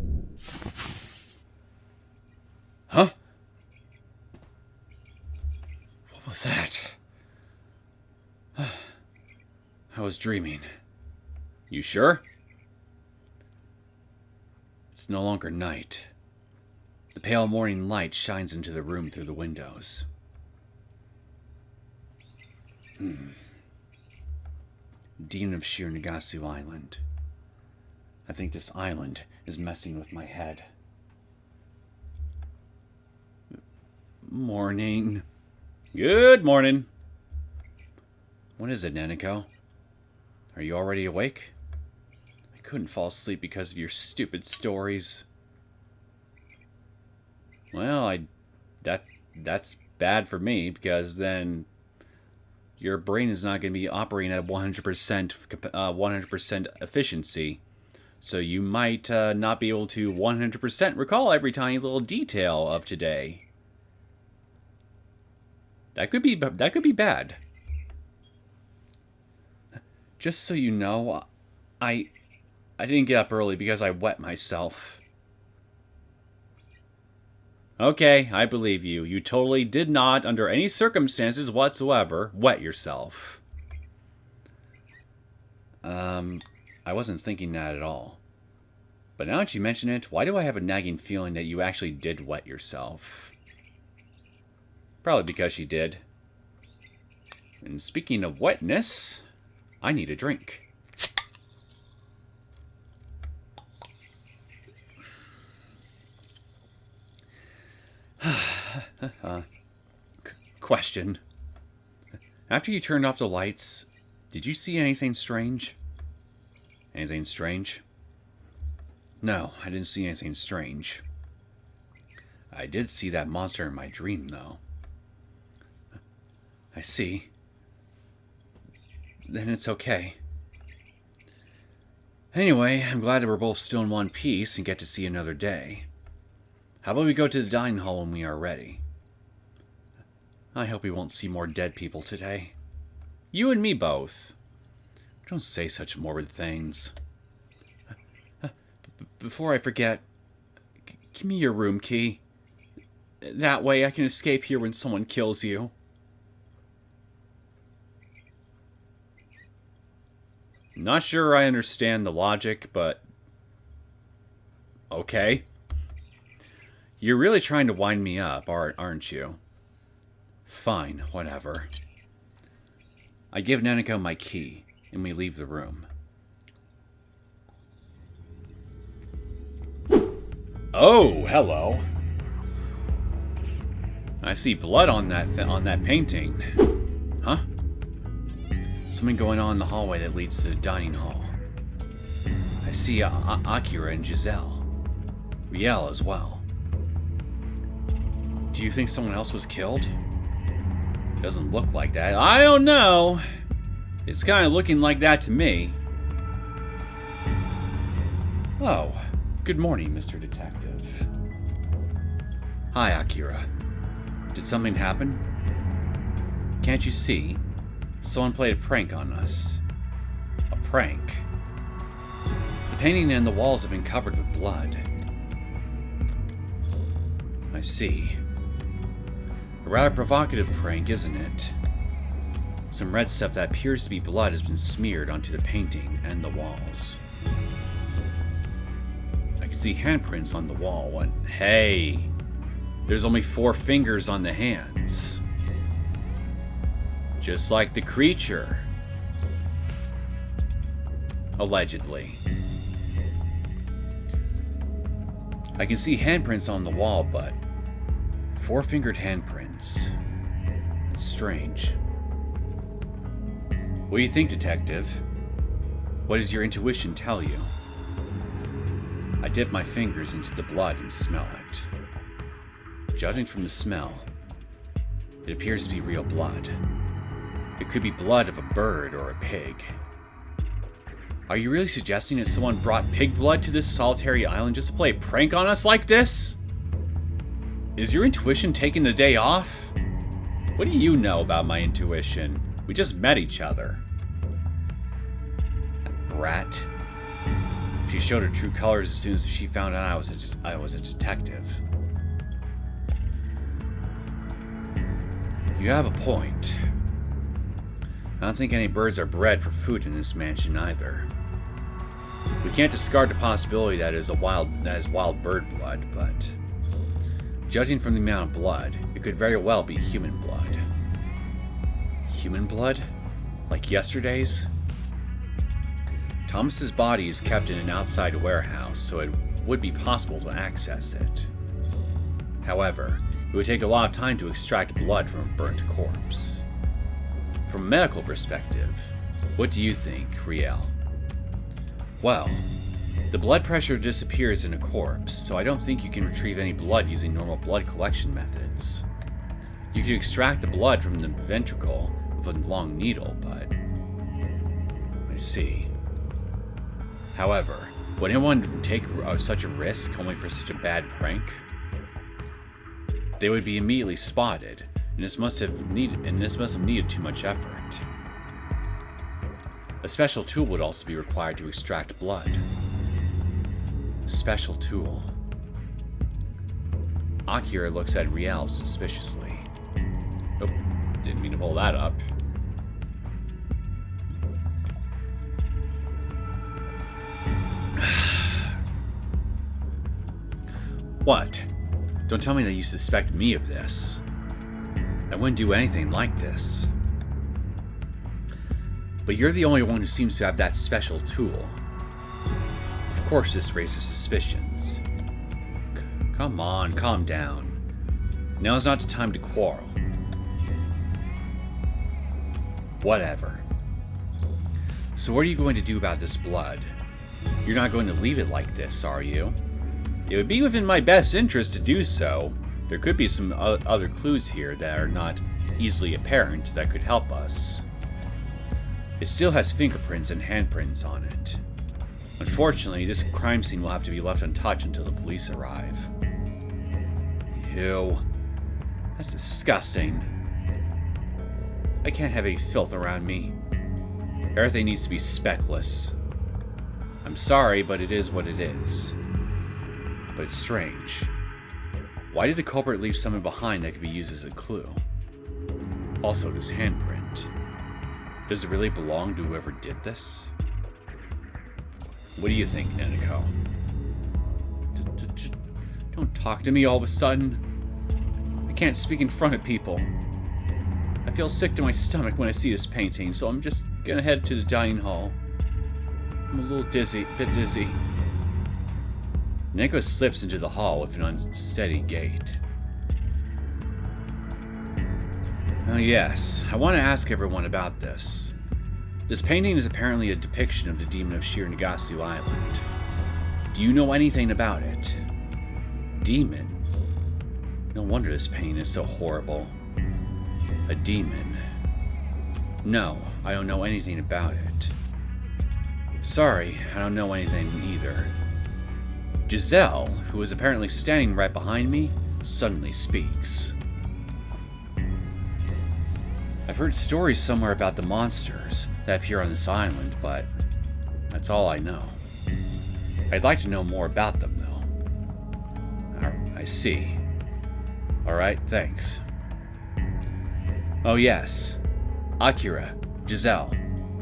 Huh? What was that? I was dreaming. You sure? It's no longer night. The pale morning light shines into the room through the windows. Demon of Shironagasu Island. I think this island is messing with my head. Morning. Good morning. What is it, Neneko? Are you already awake? I couldn't fall asleep because of your stupid stories. Well, that's bad for me, because then your brain is not going to be operating at 100% efficiency. So you might not be able to 100% recall every tiny little detail of today. That could be bad. Just so you know, I didn't get up early because I wet myself. Okay, I believe you. You totally did not, under any circumstances whatsoever, wet yourself. I wasn't thinking that at all. But now that you mention it, why do I have a nagging feeling that you actually did wet yourself? Probably because you did. And speaking of wetness, I need a drink. Question. After you turned off the lights, did you see anything strange? Anything strange? No, I didn't see anything strange. I did see that monster in my dream, though. I see. Then it's okay. Anyway, I'm glad that we're both still in one piece and get to see another day. How about we go to the dining hall when we are ready? I hope we won't see more dead people today. You and me both. Don't say such morbid things. Before I forget, give me your room key. That way I can escape here when someone kills you. Not sure I understand the logic, but... okay. You're really trying to wind me up, aren't you? Fine, whatever. I give Neneko my key, and we leave the room. Oh, hello. I see blood on that painting. Huh? Something going on in the hallway that leads to the dining hall. I see Akira and Giselle. Riel as well. Do you think someone else was killed? Doesn't look like that. I don't know. It's kind of looking like that to me. Oh, good morning, Mr. Detective. Hi, Akira. Did something happen? Can't you see? Someone played a prank on us. A prank? The painting and the walls have been covered with blood. I see. A rather provocative prank, isn't it? Some red stuff that appears to be blood has been smeared onto the painting and the walls. I can see handprints on the wall, and hey, there's only 4 fingers on the hands. Just like the creature. Allegedly. I can see handprints on the wall, but 4-fingered handprints. It's strange. What do you think, Detective? What does your intuition tell you? I dip my fingers into the blood and smell it. Judging from the smell, it appears to be real blood. It could be blood of a bird or a pig. Are you really suggesting that someone brought pig blood to this solitary island just to play a prank on us like this? Is your intuition taking the day off? What do you know about my intuition? We just met each other. That brat. She showed her true colors as soon as she found out I was a detective. You have a point. I don't think any birds are bred for food in this mansion either. We can't discard the possibility that is wild bird blood, but judging from the amount of blood, it could very well be human blood. Human blood? Like yesterday's? Thomas's body is kept in an outside warehouse, so it would be possible to access it. However, it would take a lot of time to extract blood from a burnt corpse. From a medical perspective, what do you think, Riel? Well, the blood pressure disappears in a corpse, so I don't think you can retrieve any blood using normal blood collection methods. You could extract the blood from the ventricle with a long needle, but... I see. However, Would anyone take such a risk only for such a bad prank? They would be immediately spotted, and this must have needed too much effort. A special tool would also be required to extract blood. A special tool. Akira looks at Riel suspiciously. Oh, didn't mean to pull that up. What? Don't tell me that you suspect me of this. I wouldn't do anything like this. But you're the only one who seems to have that special tool. Of course this raises suspicions. Come on, calm down. Now's not the time to quarrel. Whatever. So what are you going to do about this blood? You're not going to leave it like this, are you? It would be within my best interest to do so. There could be some other clues here that are not easily apparent that could help us. It still has fingerprints and handprints on it. Unfortunately, this crime scene will have to be left untouched until the police arrive. Ew. That's disgusting. I can't have any filth around me. Everything needs to be speckless. I'm sorry, but it is what it is. But it's strange. Why did the culprit leave something behind that could be used as a clue? Also, this handprint. Does it really belong to whoever did this? What do you think, Neneko? Don't talk to me all of a sudden. I can't speak in front of people. I feel sick to my stomach when I see this painting, so I'm just gonna head to the dining hall. I'm a little dizzy, bit dizzy. Neneko slips into the hall with an unsteady gait. Oh yes, I want to ask everyone about this. This painting is apparently a depiction of the Demon of Shironagasu Island. Do you know anything about it? Demon? No wonder this painting is so horrible. A demon. No, I don't know anything about it. Sorry, I don't know anything either. Giselle, who is apparently standing right behind me, suddenly speaks. I've heard stories somewhere about the monsters that appear on this island, but that's all I know. I'd like to know more about them, though. I see. Alright, thanks. Oh yes. Akira, Giselle,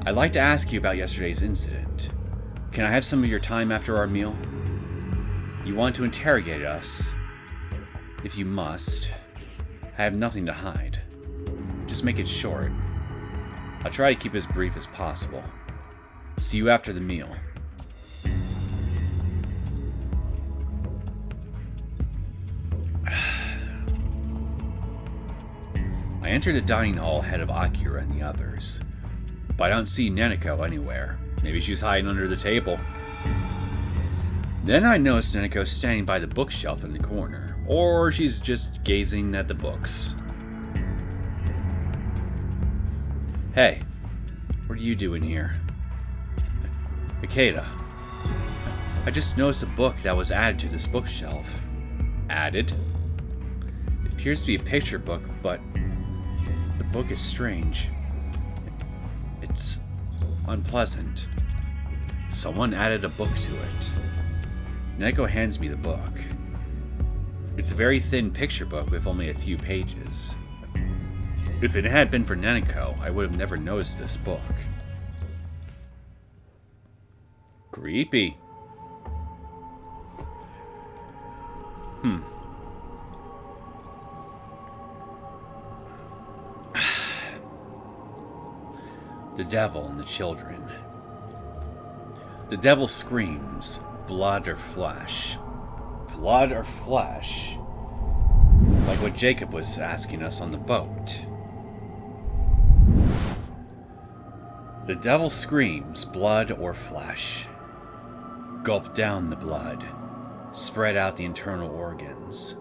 I'd like to ask you about yesterday's incident. Can I have some of your time after our meal? You want to interrogate us? If you must. I have nothing to hide. Just make it short. I'll try to keep as brief as possible. See you after the meal. I enter the dining hall ahead of Akira and the others, but I don't see Neneko anywhere. Maybe she's hiding under the table. Then I notice Neneko standing by the bookshelf in the corner, or she's just gazing at the books. Hey, what are you doing here? Ikeda. I just noticed a book that was added to this bookshelf. Added? It appears to be a picture book, but the book is strange. It's unpleasant. Someone added a book to it. Neneko hands me the book. It's a very thin picture book with only a few pages. If it had been for Neneko, I would have never noticed this book. Creepy. The devil and the children. The devil screams, blood or flesh. Blood or flesh? Like what Jacob was asking us on the boat. The devil screams, blood or flesh. Gulp down the blood. Spread out the internal organs.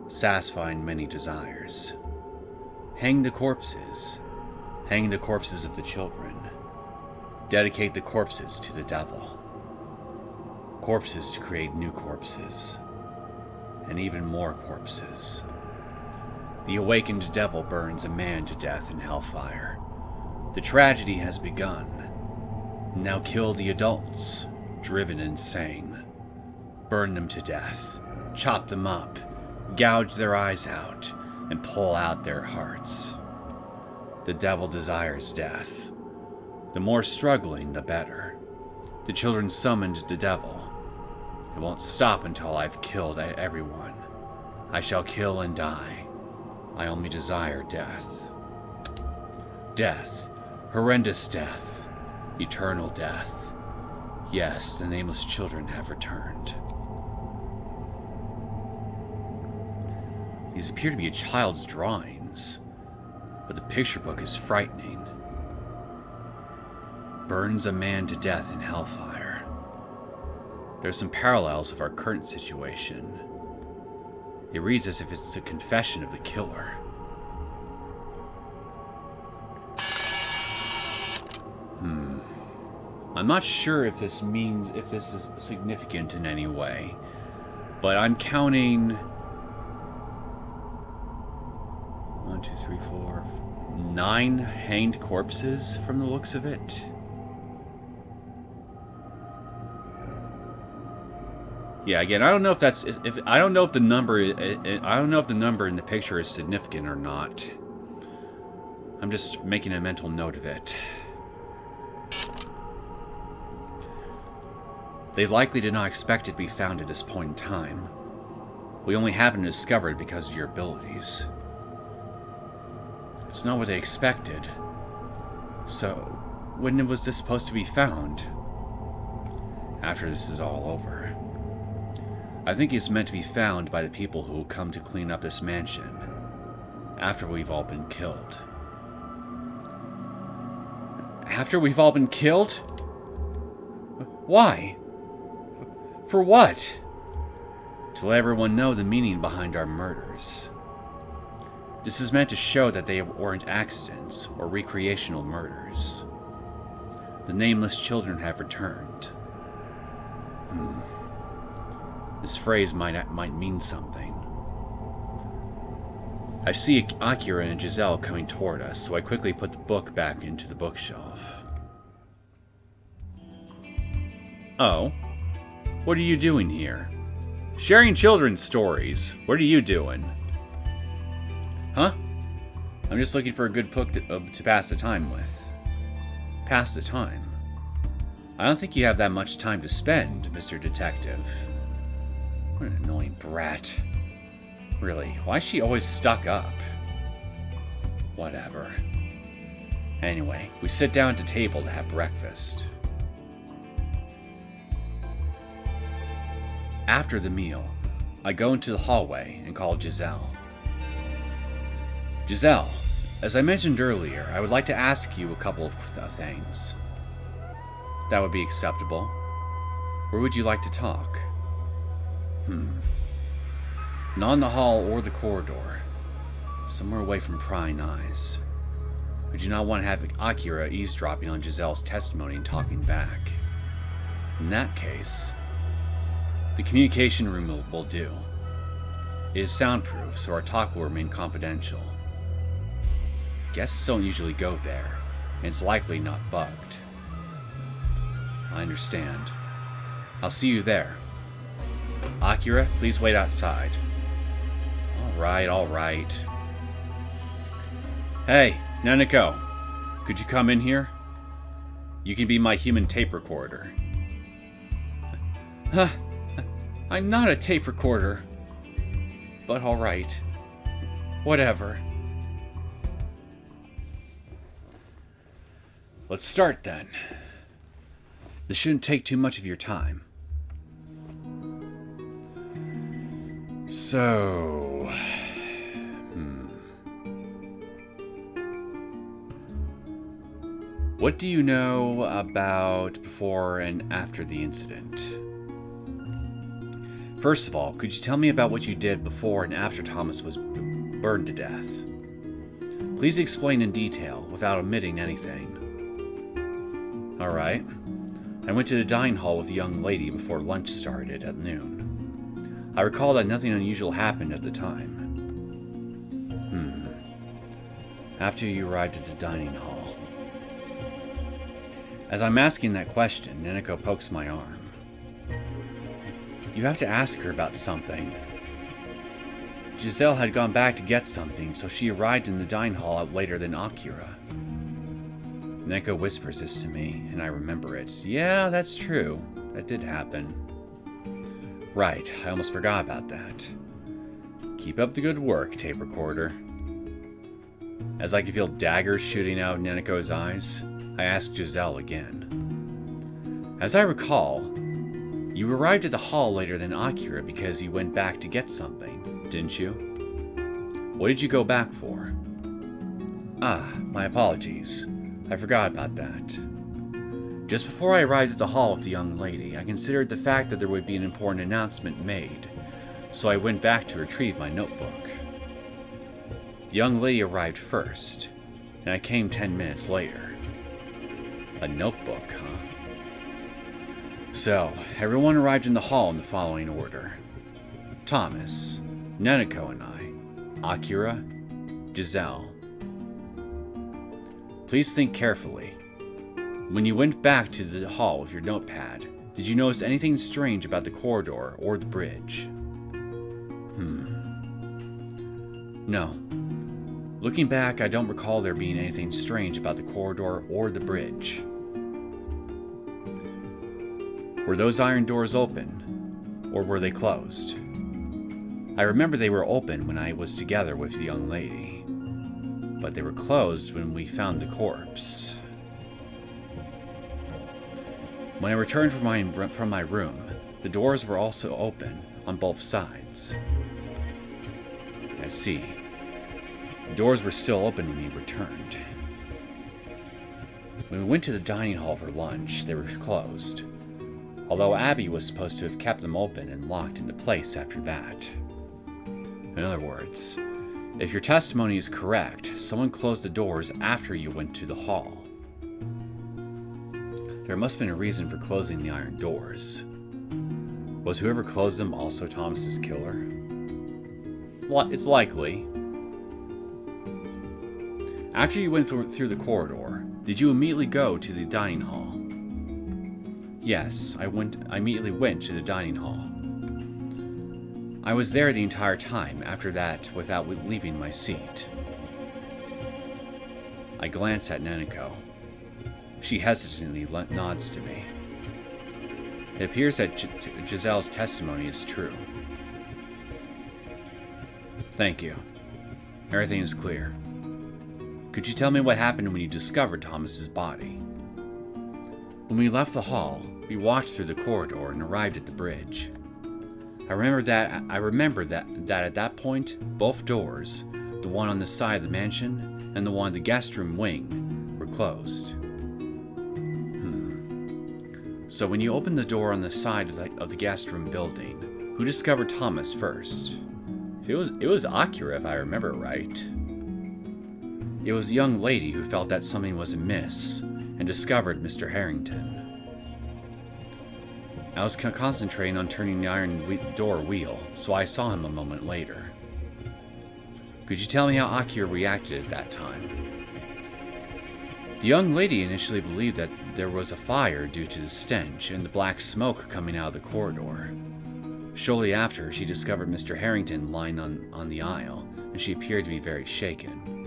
Satisfying many desires. Hang the corpses. Hang the corpses of the children. Dedicate the corpses to the devil. Corpses to create new corpses. And even more corpses. The awakened devil burns a man to death in hellfire. The tragedy has begun. Now kill the adults, driven insane. Burn them to death, chop them up, gouge their eyes out, and pull out their hearts. The devil desires death. The more struggling, the better. The children summoned the devil. It won't stop until I've killed everyone. I shall kill and die. I only desire death. Death. Horrendous death. Eternal death. Yes, the nameless children have returned. These appear to be a child's drawings, but the picture book is frightening. Burns a man to death in hellfire. There's some parallels of our current situation. It reads as if it's a confession of the killer. I'm not sure if this is significant in any way, but I'm counting 1, 2, 3, 4, 9 hanged corpses from the looks of it. Yeah, again, I don't know if that's I don't know if the number in the picture is significant or not. I'm just making a mental note of it. They likely did not expect it to be found at this point in time. We only happened to discover it because of your abilities. It's not what they expected. So, when was this supposed to be found? After this is all over. I think it's meant to be found by the people who will come to clean up this mansion. After we've all been killed. After we've all been killed? Why? For what? To let everyone know the meaning behind our murders. This is meant to show that they weren't accidents or recreational murders. The nameless children have returned. This phrase might mean something. I see Akira and Giselle coming toward us, so I quickly put the book back into the bookshelf. Oh? What are you doing here? Sharing children's stories. What are you doing? Huh? I'm just looking for a good book to pass the time with. Pass the time? I don't think you have that much time to spend, Mr. Detective. What an annoying brat. Really, why is she always stuck up? Whatever. Anyway, we sit down at the table to have breakfast. After the meal, I go into the hallway and call Giselle. Giselle, as I mentioned earlier, I would like to ask you a couple of things. That would be acceptable. Where would you like to talk? Not in the hall or the corridor. Somewhere away from prying eyes. I do not want to have Akira eavesdropping on Giselle's testimony and talking back. In that case, the communication room will do. It is soundproof, so our talk will remain confidential. Guests don't usually go there, and it's likely not bugged. I understand. I'll see you there. Akira, please wait outside. All right. Hey, Neneko, could you come in here? You can be my human tape recorder. Huh? I'm not a tape recorder. But alright. Whatever. Let's start then. This shouldn't take too much of your time. So... What do you know about before and after the incident? First of all, could you tell me about what you did before and after Thomas was burned to death? Please explain in detail, without omitting anything. Alright. I went to the dining hall with the young lady before lunch started at noon. I recall that nothing unusual happened at the time. After you arrived at the dining hall. As I'm asking that question, Neneko pokes my arm. You have to ask her about something. Giselle had gone back to get something, so she arrived in the dining hall out later than Akira. Neneko whispers this to me, and I remember it. Yeah, that's true. That did happen. Right, I almost forgot about that. Keep up the good work, tape recorder. As I can feel daggers shooting out of Neneko's eyes, I ask Giselle again. As I recall, you arrived at the hall later than Akira because you went back to get something, didn't you? What did you go back for? Ah, my apologies. I forgot about that. Just before I arrived at the hall with the young lady, I considered the fact that there would be an important announcement made, so I went back to retrieve my notebook. The young lady arrived first, and I came 10 minutes later. A notebook, huh? So, everyone arrived in the hall in the following order. Thomas, Neneko and I, Akira, Giselle. Please think carefully. When you went back to the hall with your notepad, did you notice anything strange about the corridor or the bridge? No. Looking back, I don't recall there being anything strange about the corridor or the bridge. Were those iron doors open, or were they closed? I remember they were open when I was together with the young lady, but they were closed when we found the corpse. When I returned from my room, the doors were also open on both sides. I see. The doors were still open when you returned. When we went to the dining hall for lunch, they were closed, although Abby was supposed to have kept them open and locked into place after that. In other words, if your testimony is correct, someone closed the doors after you went to the hall. There must have been a reason for closing the iron doors. Was whoever closed them also Thomas's killer? Well, it's likely. After you went through the corridor, did you immediately go to the dining hall? Yes, I immediately went to the dining hall. I was there the entire time after that without leaving my seat. I glance at Neneko. She hesitantly nods to me. It appears that Giselle's testimony is true. Thank you. Everything is clear. Could you tell me what happened when you discovered Thomas's body? When we left the hall, we walked through the corridor and arrived at the bridge. I remember that at that point, both doors, the one on the side of the mansion and the one in the guest room wing, were closed. So when you opened the door on the side of the guest room building, who discovered Thomas first? It was Akira, if I remember right. It was a young lady who felt that something was amiss and discovered Mr. Harrington. I was concentrating on turning the iron door wheel, so I saw him a moment later. Could you tell me how Akira reacted at that time? The young lady initially believed that there was a fire due to the stench and the black smoke coming out of the corridor. Shortly after, she discovered Mr. Harrington lying on the aisle, and she appeared to be very shaken.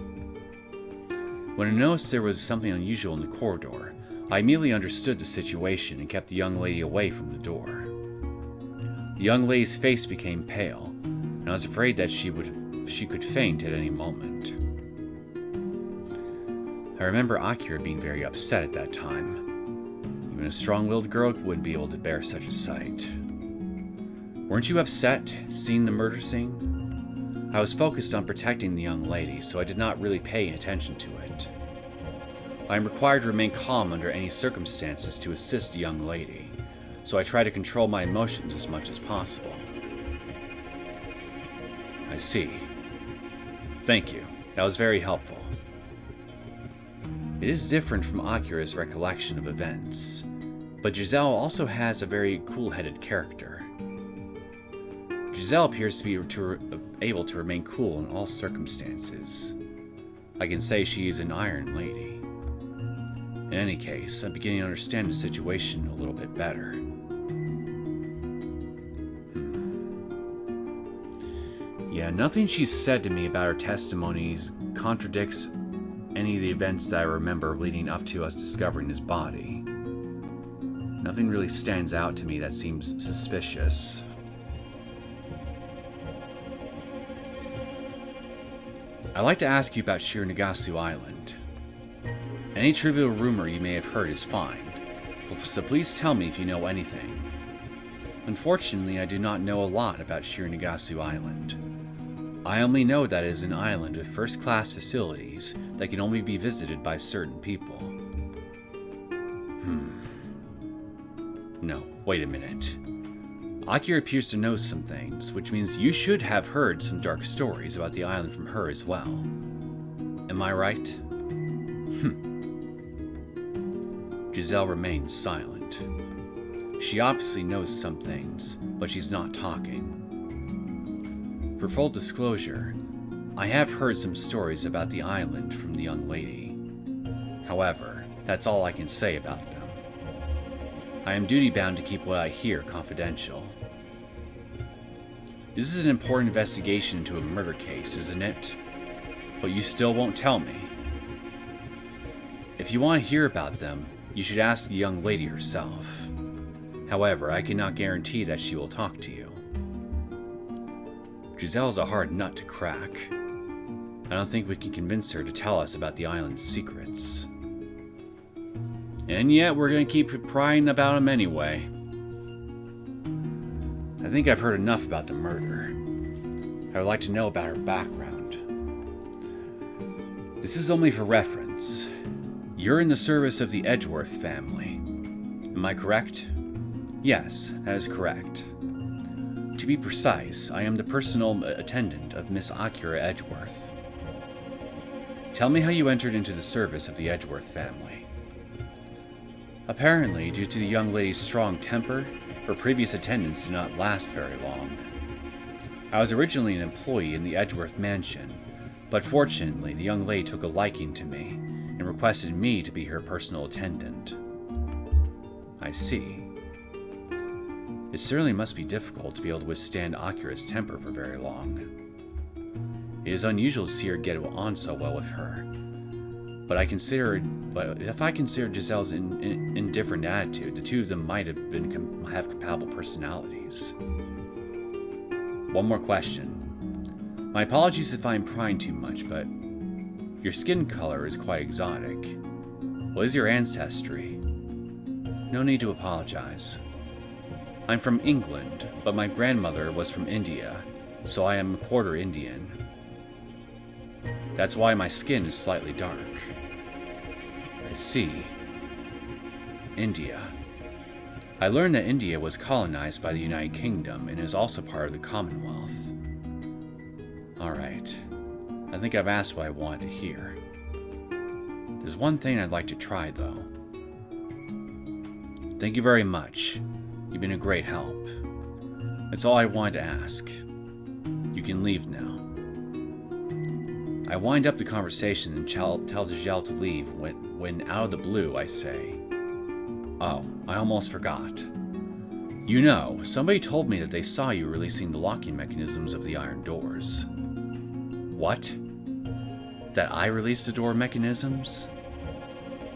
When I noticed there was something unusual in the corridor, I immediately understood the situation and kept the young lady away from the door. The young lady's face became pale, and I was afraid that she could faint at any moment. I remember Akira being very upset at that time. Even a strong-willed girl wouldn't be able to bear such a sight. Weren't you upset seeing the murder scene? I was focused on protecting the young lady, so I did not really pay attention to it. I am required to remain calm under any circumstances to assist the young lady, so I try to control my emotions as much as possible. I see. Thank you. That was very helpful. It is different from Akira's recollection of events, But Giselle also has a very cool-headed character. Giselle appears to be able to remain cool in all circumstances. I can say she is an iron lady. In any case, I'm beginning to understand the situation a little bit better. Yeah, nothing she's said to me about her testimonies contradicts any of the events that I remember leading up to us discovering his body. Nothing really stands out to me that seems suspicious. I'd like to ask you about Shironagasu Island. Any trivial rumor you may have heard is fine, so please tell me if you know anything. Unfortunately, I do not know a lot about Shironagasu Island. I only know that it is an island with first-class facilities that can only be visited by certain people. No, wait a minute. Akira appears to know some things, which means you should have heard some dark stories about the island from her as well. Am I right? Giselle remains silent. She obviously knows some things, but she's not talking. For full disclosure, I have heard some stories about the island from the young lady. However, that's all I can say about them. I am duty-bound to keep what I hear confidential. This is an important investigation into a murder case, isn't it? But you still won't tell me. If you want to hear about them, you should ask the young lady herself. However, I cannot guarantee that she will talk to you. Giselle's a hard nut to crack. I don't think we can convince her to tell us about the island's secrets. And yet, we're going to keep prying about them anyway. I think I've heard enough about the murder. I would like to know about her background. This is only for reference. You're in the service of the Edgeworth family. Am I correct? Yes, that is correct. To be precise, I am the personal attendant of Miss Akira Edgeworth. Tell me how you entered into the service of the Edgeworth family. Apparently, due to the young lady's strong temper, her previous attendance did not last very long. I was originally an employee in the Edgeworth mansion, but fortunately the young lady took a liking to me and requested me to be her personal attendant. I see. It certainly must be difficult to be able to withstand Akira's temper for very long. It is unusual to see her get on so well with her. But if I consider Giselle's indifferent attitude, the two of them might have compatible personalities. One more question. My apologies if I'm prying too much, but your skin color is quite exotic. What is your ancestry? No need to apologize. I'm from England, but my grandmother was from India, so I am a quarter Indian. That's why my skin is slightly dark. I see. India. I learned that India was colonized by the United Kingdom and is also part of the Commonwealth. Alright. I think I've asked what I wanted to hear. There's one thing I'd like to try, though. Thank you very much. You've been a great help. That's all I wanted to ask. You can leave now. I wind up the conversation and tell Giselle to leave when out of the blue I say, "Oh, I almost forgot. You know, somebody told me that they saw you releasing the locking mechanisms of the iron doors." What? That I released the door mechanisms?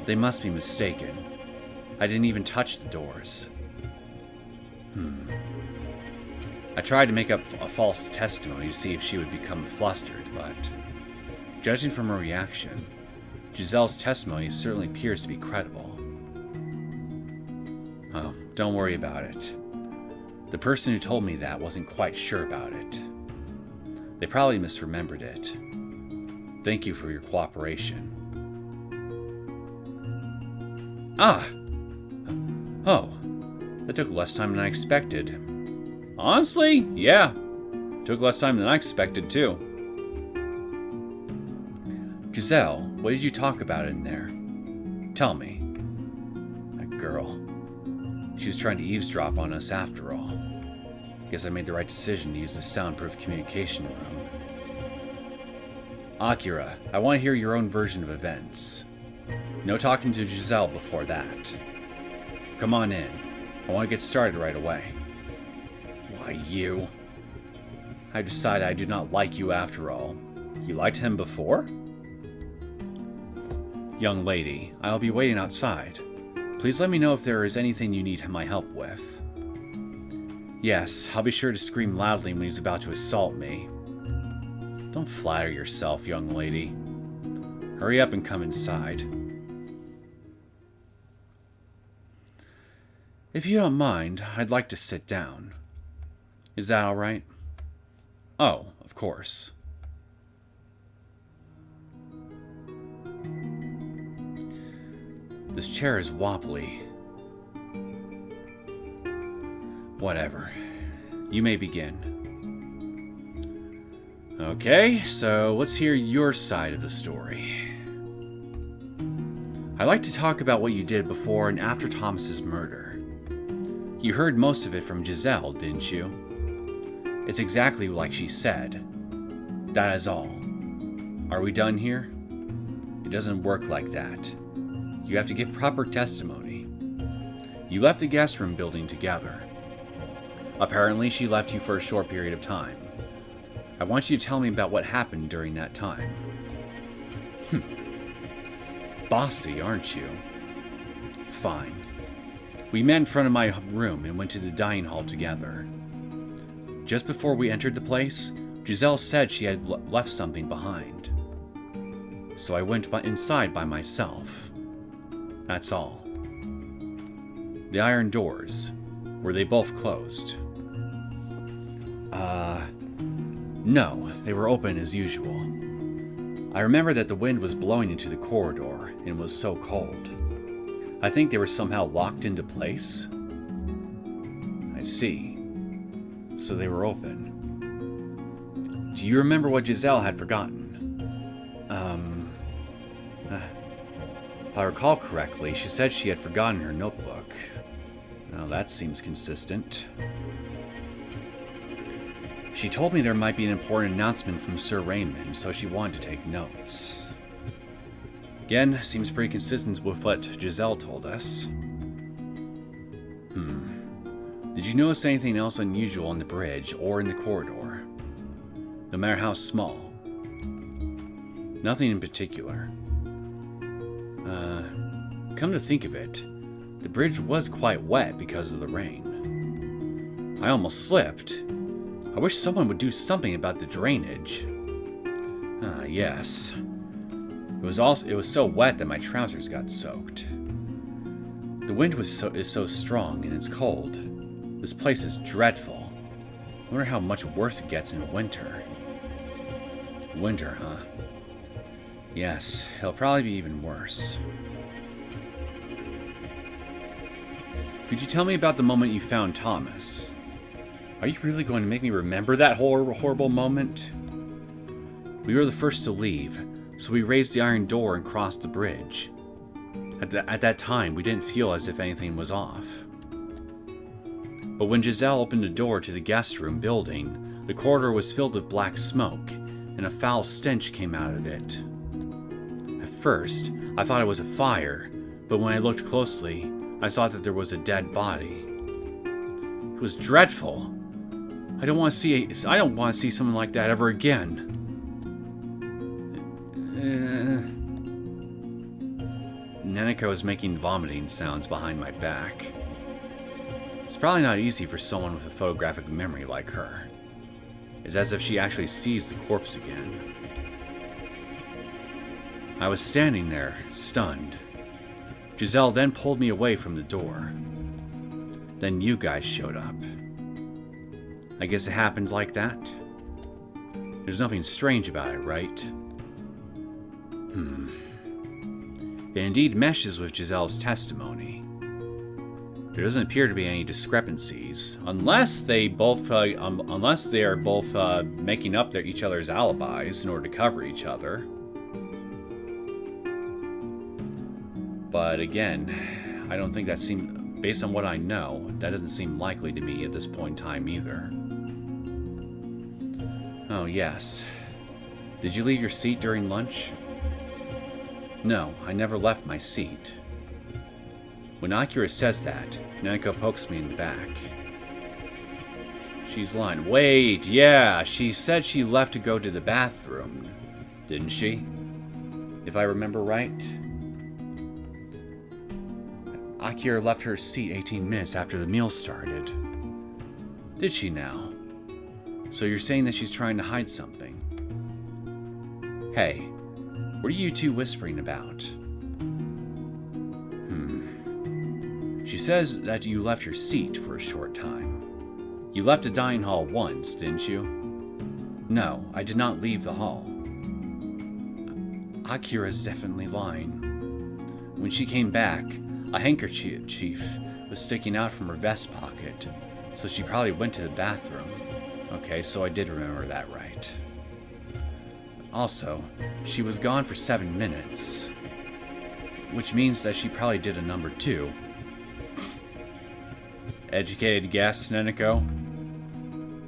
They must be mistaken. I didn't even touch the doors. I tried to make up a false testimony to see if she would become flustered, but judging from her reaction, Giselle's testimony certainly appears to be credible. Oh, don't worry about it. The person who told me that wasn't quite sure about it. They probably misremembered it. Thank you for your cooperation. Ah! Oh, that took less time than I expected. Honestly, yeah. Took less time than I expected, too. Giselle, what did you talk about in there? Tell me. That girl. She was trying to eavesdrop on us after all. Guess I made the right decision to use the soundproof communication room. Akira, I want to hear your own version of events. No talking to Giselle before that. Come on in. I want to get started right away. Why, you? I decided I do not like you after all. You liked him before? Young lady, I will be waiting outside. Please let me know if there is anything you need my help with. Yes, I'll be sure to scream loudly when he's about to assault me. Don't flatter yourself, young lady. Hurry up and come inside. If you don't mind, I'd like to sit down. Is that all right? Oh, of course. This chair is wobbly. Whatever. You may begin. Okay, so let's hear your side of the story. I'd like to talk about what you did before and after Thomas's murder. You heard most of it from Giselle, didn't you? It's exactly like she said. That is all. Are we done here? It doesn't work like that. You have to give proper testimony. You left the guest room building together. Apparently, she left you for a short period of time. I want you to tell me about what happened during that time. Bossy, aren't you? Fine. We met in front of my room and went to the dining hall together. Just before we entered the place, Giselle said she had left something behind. So I went inside by myself. That's all. The iron doors, were they both closed? No, they were open as usual. I remember that the wind was blowing into the corridor and was so cold. I think they were somehow locked into place. I see. So they were open. Do you remember what Giselle had forgotten? If I recall correctly, she said she had forgotten her notebook. Now that seems consistent. She told me there might be an important announcement from Sir Raymond, so she wanted to take notes. Again, seems pretty consistent with what Giselle told us. Did you notice anything else unusual on the bridge or in the corridor? No matter how small. Nothing in particular. Come to think of it, the bridge was quite wet because of the rain. I almost slipped. I wish someone would do something about the drainage. Yes. It was so wet that my trousers got soaked. The wind is so strong and it's cold. This place is dreadful. I wonder how much worse it gets in winter. Winter, huh? Yes, it'll probably be even worse. Could you tell me about the moment you found Thomas? Are you really going to make me remember that horrible moment? We were the first to leave, so we raised the iron door and crossed the bridge. At that time, we didn't feel as if anything was off. But when Giselle opened the door to the guest room building, the corridor was filled with black smoke, and a foul stench came out of it. At first, I thought it was a fire, but when I looked closely, I saw that there was a dead body. It was dreadful. I don't want to see someone like that ever again. Neneko is making vomiting sounds behind my back. It's probably not easy for someone with a photographic memory like her. It's as if she actually sees the corpse again. I was standing there, stunned. Giselle then pulled me away from the door. Then you guys showed up. I guess it happened like that? There's nothing strange about it, right? It indeed meshes with Giselle's testimony. There doesn't appear to be any discrepancies, unless they are both making up each other's alibis in order to cover each other. But again, I don't think that seemed. based on what I know, that doesn't seem likely to me at this point in time either. Oh, yes. Did you leave your seat during lunch? No, I never left my seat. When Akira says that, Neneko pokes me in the back. She's lying. Wait, yeah, she said she left to go to the bathroom, didn't she? If I remember right. Akira left her seat 18 minutes after the meal started. Did she now? So you're saying that she's trying to hide something? Hey, what are you two whispering about? She says that you left your seat for a short time. You left the dining hall once, didn't you? No, I did not leave the hall. Akira's definitely lying. When she came back, a handkerchief was sticking out from her vest pocket, so she probably went to the bathroom. Okay, so I did remember that right. Also, she was gone for 7 minutes, which means that she probably did a number 2. Educated guess, Neneko?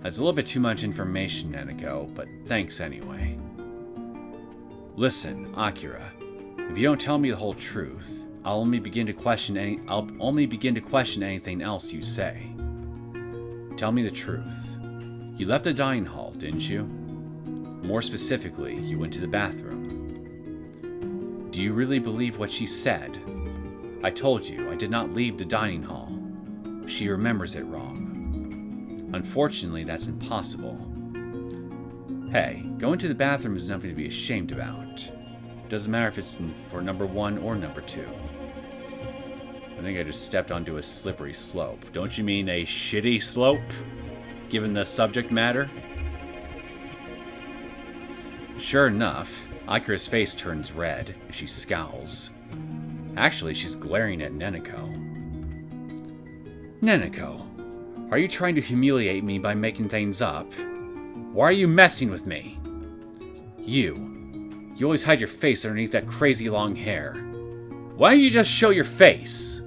That's a little bit too much information, Neneko, but thanks anyway. Listen, Akira, if you don't tell me the whole truth, I'll only begin to question anything else you say. Tell me the truth. You left the dining hall, didn't you? More specifically, you went to the bathroom. Do you really believe what she said? I told you I did not leave the dining hall. She remembers it wrong. Unfortunately, that's impossible. Hey, going to the bathroom is nothing to be ashamed about. Doesn't matter if it's for number 1 or number 2. I think I just stepped onto a slippery slope. Don't you mean a shitty slope, given the subject matter? Sure enough, Akira's face turns red and she scowls. Actually, she's glaring at Neneko. Neneko, are you trying to humiliate me by making things up? Why are you messing with me? You always hide your face underneath that crazy long hair. Why don't you just show your face?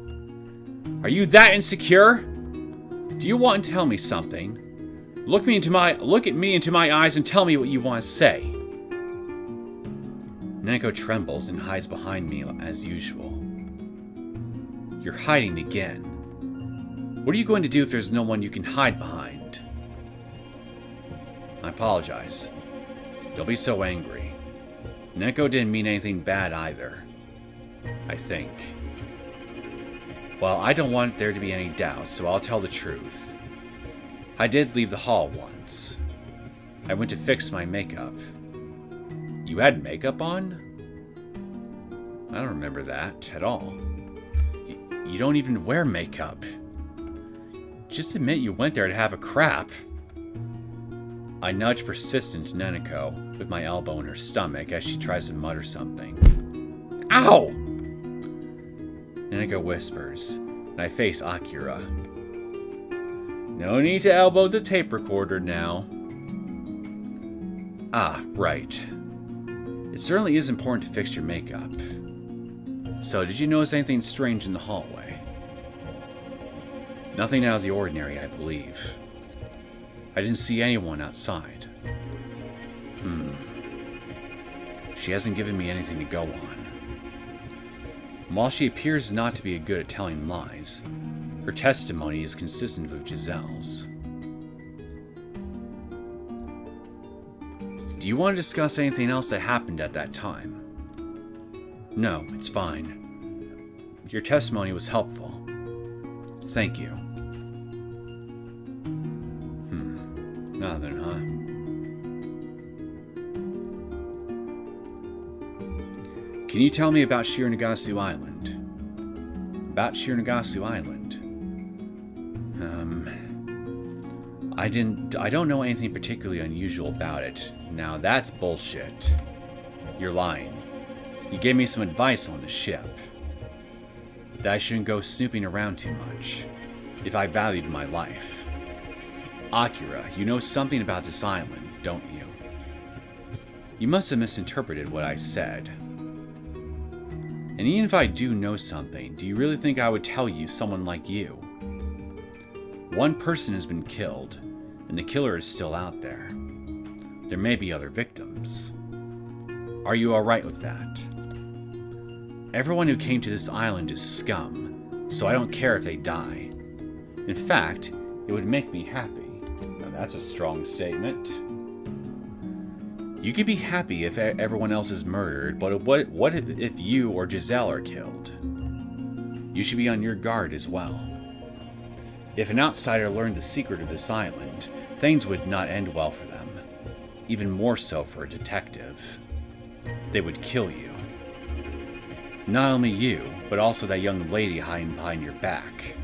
Are you that insecure? Do you want to tell me something? Look at me into my eyes and tell me what you want to say. Neneko trembles and hides behind me as usual. You're hiding again. What are you going to do if there's no one you can hide behind? I apologize. Don't be so angry. Neneko didn't mean anything bad either. I think. Well, I don't want there to be any doubt, so I'll tell the truth. I did leave the hall once. I went to fix my makeup. You had makeup on? I don't remember that at all. You don't even wear makeup. Just admit you went there to have a crap. I nudge persistent Neneko with my elbow in her stomach as she tries to mutter something. Ow! Neneko whispers, and I face Akira. No need to elbow the tape recorder now. Ah, right. It certainly is important to fix your makeup. So, did you notice anything strange in the hallway? Nothing out of the ordinary, I believe. I didn't see anyone outside. She hasn't given me anything to go on. While she appears not to be good at telling lies, her testimony is consistent with Giselle's. Do you want to discuss anything else that happened at that time? No, it's fine. Your testimony was helpful. Thank you. Nothing, huh? Can you tell me about Shironagasu Island? About Shironagasu Island? I don't know anything particularly unusual about it. Now that's bullshit. You're lying. You gave me some advice on the ship. That I shouldn't go snooping around too much, if I valued my life. Akira, you know something about this island, don't you? You must have misinterpreted what I said. And even if I do know something, do you really think I would tell you someone like you? One person has been killed, and the killer is still out there. There may be other victims. Are you alright with that? Everyone who came to this island is scum, so I don't care if they die. In fact, it would make me happy. Now that's a strong statement. You could be happy if everyone else is murdered, but what if you or Giselle are killed? You should be on your guard as well. If an outsider learned the secret of this island, things would not end well for them. Even more so for a detective. They would kill you. Not only you, but also that young lady hiding behind your back.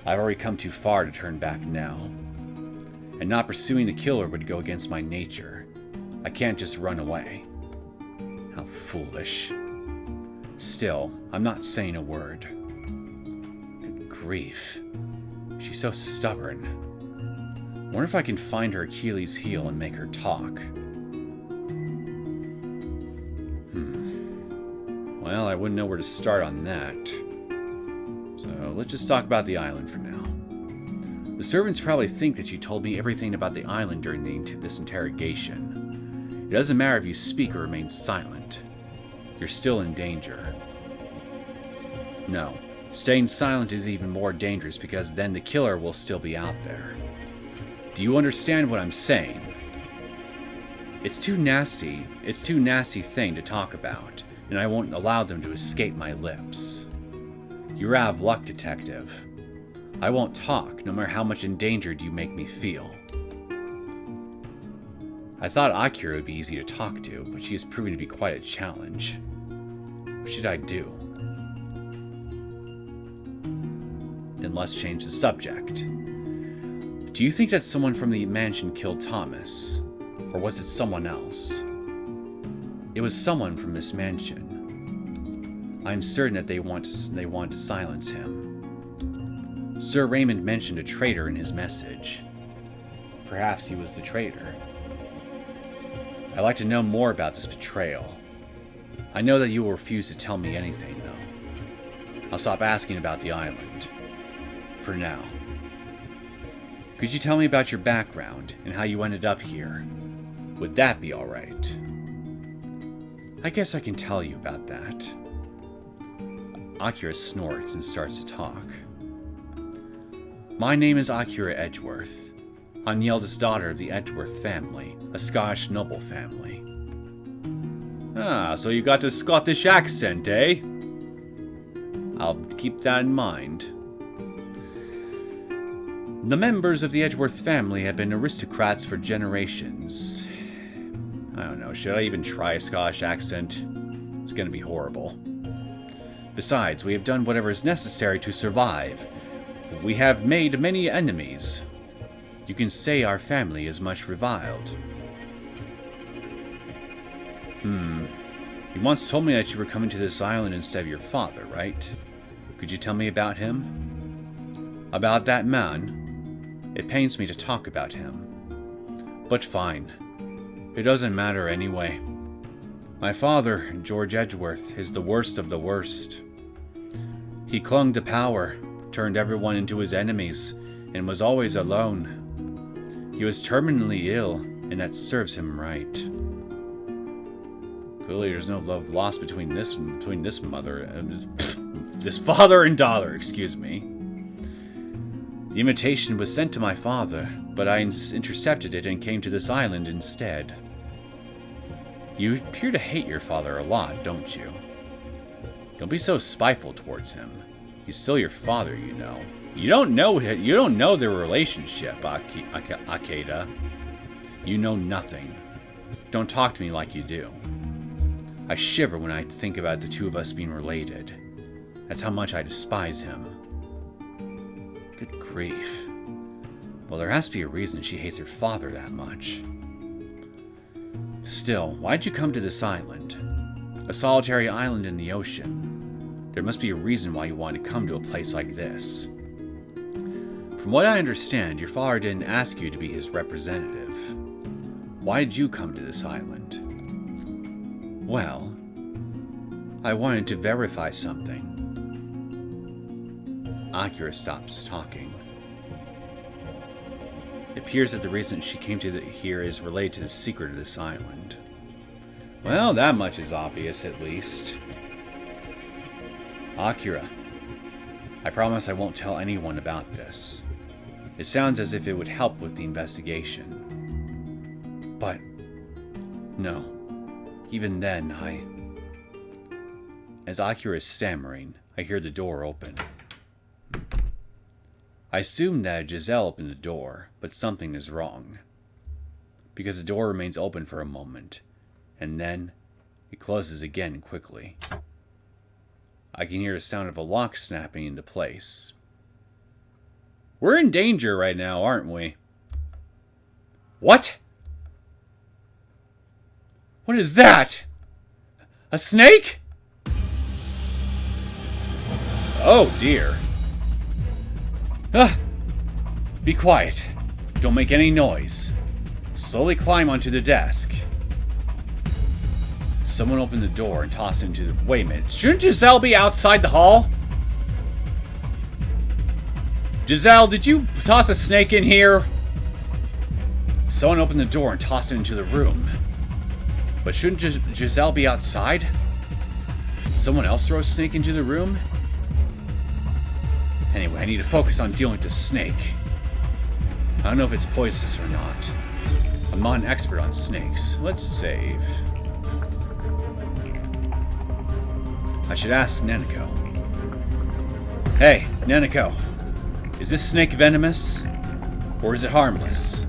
I've already come too far to turn back now. And not pursuing the killer would go against my nature. I can't just run away. How foolish. Still, I'm not saying a word. Good grief. She's so stubborn. Wonder if I can find her Achilles heel and make her talk. Well, I wouldn't know where to start on that. So let's just talk about the island for now. The servants probably think that you told me everything about the island during this interrogation. It doesn't matter if you speak or remain silent. You're still in danger. No, staying silent is even more dangerous because then the killer will still be out there. Do you understand what I'm saying? It's too nasty thing to talk about, and I won't allow them to escape my lips. You're out of luck, detective. I won't talk, no matter how much endangered you make me feel. I thought Akira would be easy to talk to, but she has proven to be quite a challenge. What should I do? Then let's change the subject. Do you think that someone from the mansion killed Thomas? Or was it someone else? It was someone from this mansion. I'm certain that they want to silence him. Sir Raymond mentioned a traitor in his message. Perhaps he was the traitor. I'd like to know more about this betrayal. I know that you will refuse to tell me anything, though. I'll stop asking about the island. For now. Could you tell me about your background and how you ended up here? Would that be alright? I guess I can tell you about that. Akira snorts and starts to talk. My name is Akira Edgeworth. I'm the eldest daughter of the Edgeworth family, a Scottish noble family. Ah, so you got a Scottish accent, eh? I'll keep that in mind. The members of the Edgeworth family have been aristocrats for generations. I don't know, should I even try a Scottish accent? It's gonna be horrible. Besides, we have done whatever is necessary to survive. We have made many enemies. You can say our family is much reviled. You once told me that you were coming to this island instead of your father, right? Could you tell me about him? About that man? It pains me to talk about him. But fine. It doesn't matter anyway. My father, George Edgeworth, is the worst of the worst. He clung to power, turned everyone into his enemies, and was always alone. He was terminally ill, and that serves him right. Clearly there's no love lost between this mother and this father and daughter, excuse me. The invitation was sent to my father, but I intercepted it and came to this island instead. You appear to hate your father a lot, don't you? Don't be so spiteful towards him. He's still your father, you know. You don't know their relationship, Ikeda. You know nothing. Don't talk to me like you do. I shiver when I think about the two of us being related. That's how much I despise him. Good grief. Well, there has to be a reason she hates her father that much. Still, why'd you come to this island? A solitary island in the ocean. There must be a reason why you wanted to come to a place like this. From what I understand, your father didn't ask you to be his representative. Why did you come to this island? Well, I wanted to verify something. Akira stops talking. It appears that the reason she came to here is related to the secret of this island. Well, that much is obvious, at least. Akira, I promise I won't tell anyone about this. It sounds as if it would help with the investigation. But, no. Even then, As Akira is stammering, I hear the door open. I assume that Giselle opened the door, but something is wrong. Because the door remains open for a moment, and then it closes again quickly. I can hear the sound of a lock snapping into place. We're in danger right now, aren't we? What? What is that? A snake? Oh dear. Be quiet. Don't make any noise. Slowly climb onto the desk. Someone opened the door and tossed it into the... Wait a minute. Shouldn't Giselle be outside the hall? Giselle, did you toss a snake in here? Someone opened the door and tossed it into the room. But shouldn't Giselle be outside? Did someone else throw a snake into the room? Anyway, I need to focus on dealing with the snake. I don't know if it's poisonous or not. I'm not an expert on snakes. Let's save. I should ask Neneko. Hey, Neneko. Is this snake venomous? Or is it harmless?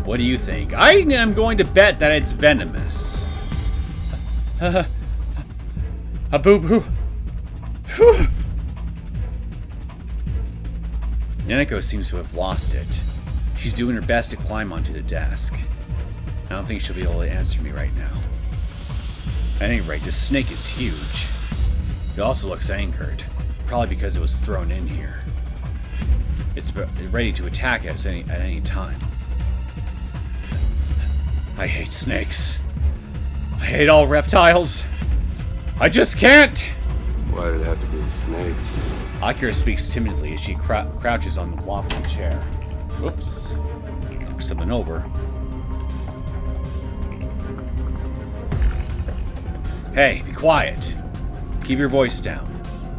What do you think? I am going to bet that it's venomous. A boo-boo. Neneko seems to have lost it. She's doing her best to climb onto the desk. I don't think she'll be able to answer me right now. At any rate, this snake is huge. It also looks angered, probably because it was thrown in here. It's ready to attack us at any time. I hate snakes. I hate all reptiles. I just can't! Why did it have to be snakes? Akira speaks timidly as she crouches on the wobbly chair. Whoops. Knocked something over. Hey, be quiet. Keep your voice down.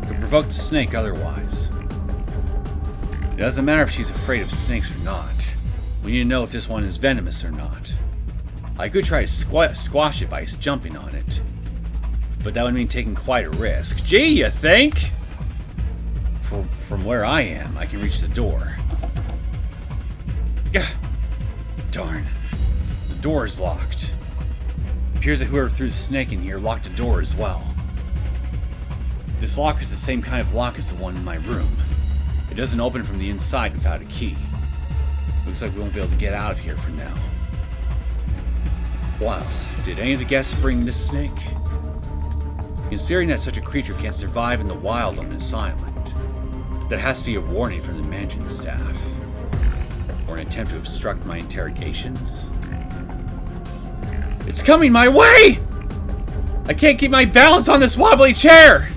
You'll provoke the snake otherwise. It doesn't matter if she's afraid of snakes or not. We need to know if this one is venomous or not. I could try to squash it by jumping on it. But that would mean taking quite a risk. Gee, you think? From where I am, I can reach the door. Gah! Darn. The door is locked. It appears that whoever threw the snake in here locked the door as well. This lock is the same kind of lock as the one in my room. It doesn't open from the inside without a key. Looks like we won't be able to get out of here for now. Wow, did any of the guests bring this snake? Considering that such a creature can't survive in the wild on this island, that has to be a warning from the mansion staff. Or an attempt to obstruct my interrogations. It's coming my way! I can't keep my balance on this wobbly chair!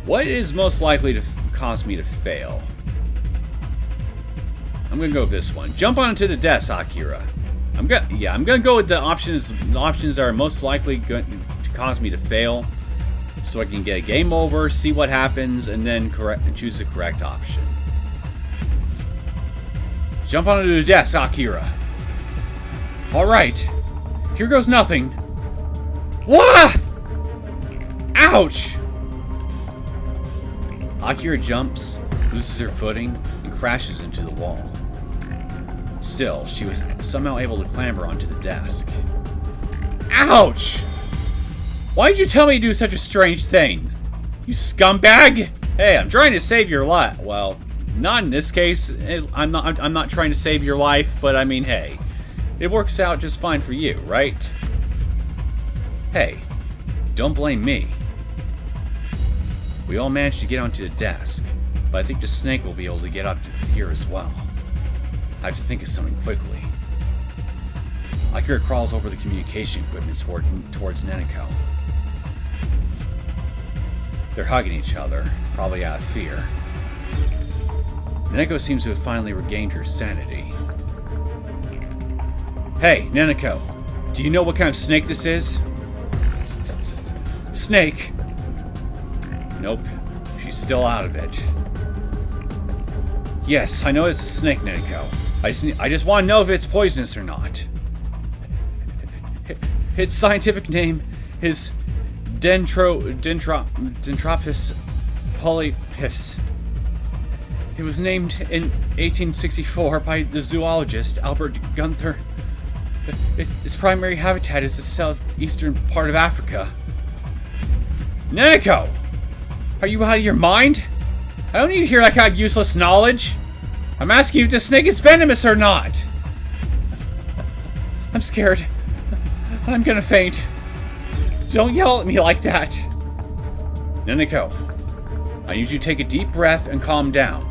What is most likely to cause me to fail? I'm gonna go with this one. Jump onto the desk, Akira. I'm gonna go with the options. The options that are most likely going to cause me to fail, so I can get a game over, see what happens, and then choose the correct option. Jump onto the desk, Akira. All right. Here goes nothing. Wah! Ouch! Akira jumps, loses her footing, and crashes into the wall. Still, she was somehow able to clamber onto the desk. Ouch! Why did you tell me to do such a strange thing? You scumbag! Hey, I'm trying to save your life. Well, not in this case. I'm not trying to save your life, but I mean, hey. It works out just fine for you, right? Hey, don't blame me. We all managed to get onto the desk, but but I think the snake will be able to get up to here as well. I have to think of something quickly. Akira crawls over the communication equipment towards Neneko. They're hugging each other, probably out of fear. Neneko seems to have finally regained her sanity. Hey, Neneko, do you know what kind of snake this is? Snake? Nope, she's still out of it. Yes, I know it's a snake, Neneko. I just want to know if it's poisonous or not. Its scientific name is Dendropus polypus. It was named in 1864 by the zoologist Albert Gunther. Its primary habitat is the southeastern part of Africa. Neneko! Are you out of your mind? I don't need to hear that kind of useless knowledge. I'm asking you if the snake is venomous or not. I'm scared. I'm gonna faint. Don't yell at me like that. Neneko, I need you to take a deep breath and calm down.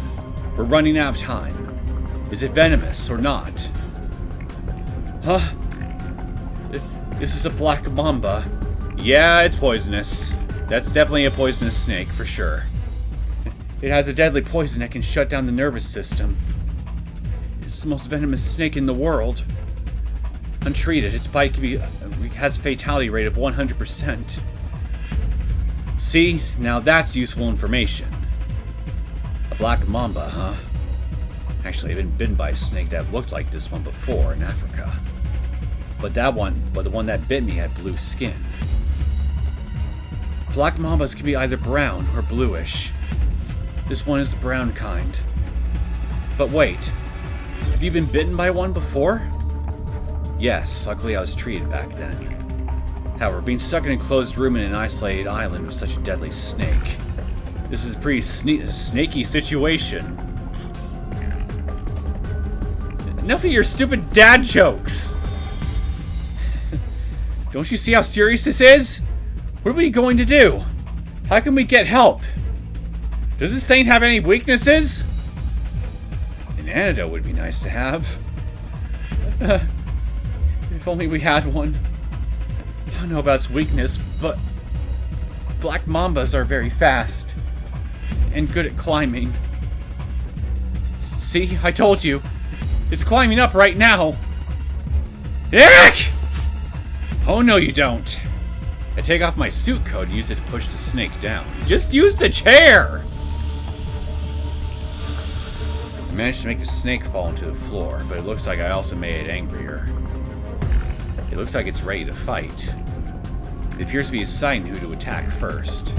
We're running out of time. Is it venomous or not? Huh? This is a black mamba. Yeah, it's poisonous. That's definitely a poisonous snake, for sure. It has a deadly poison that can shut down the nervous system. It's the most venomous snake in the world. Untreated, its bite has a fatality rate of 100%. See? Now that's useful information. A black mamba, huh? Actually, I've been bitten by a snake that looked like this one before in Africa. But the one that bit me had blue skin. Black mambas can be either brown or bluish. This one is the brown kind. But wait, have you been bitten by one before? Yes, luckily I was treated back then. However, being stuck in an enclosed room in an isolated island with such a deadly snake. This is a pretty snaky situation. Enough of your stupid dad jokes! Don't you see how serious this is? What are we going to do? How can we get help? Does this thing have any weaknesses? An antidote would be nice to have. If only we had one. I don't know about its weakness, but black mambas are very fast and good at climbing. See, I told you. It's climbing up right now. Eric! Oh, no, you don't. I take off my suit coat and use it to push the snake down. Just use the chair! I managed to make the snake fall into the floor, but it looks like I also made it angrier. It looks like it's ready to fight. It appears to be deciding who to attack first.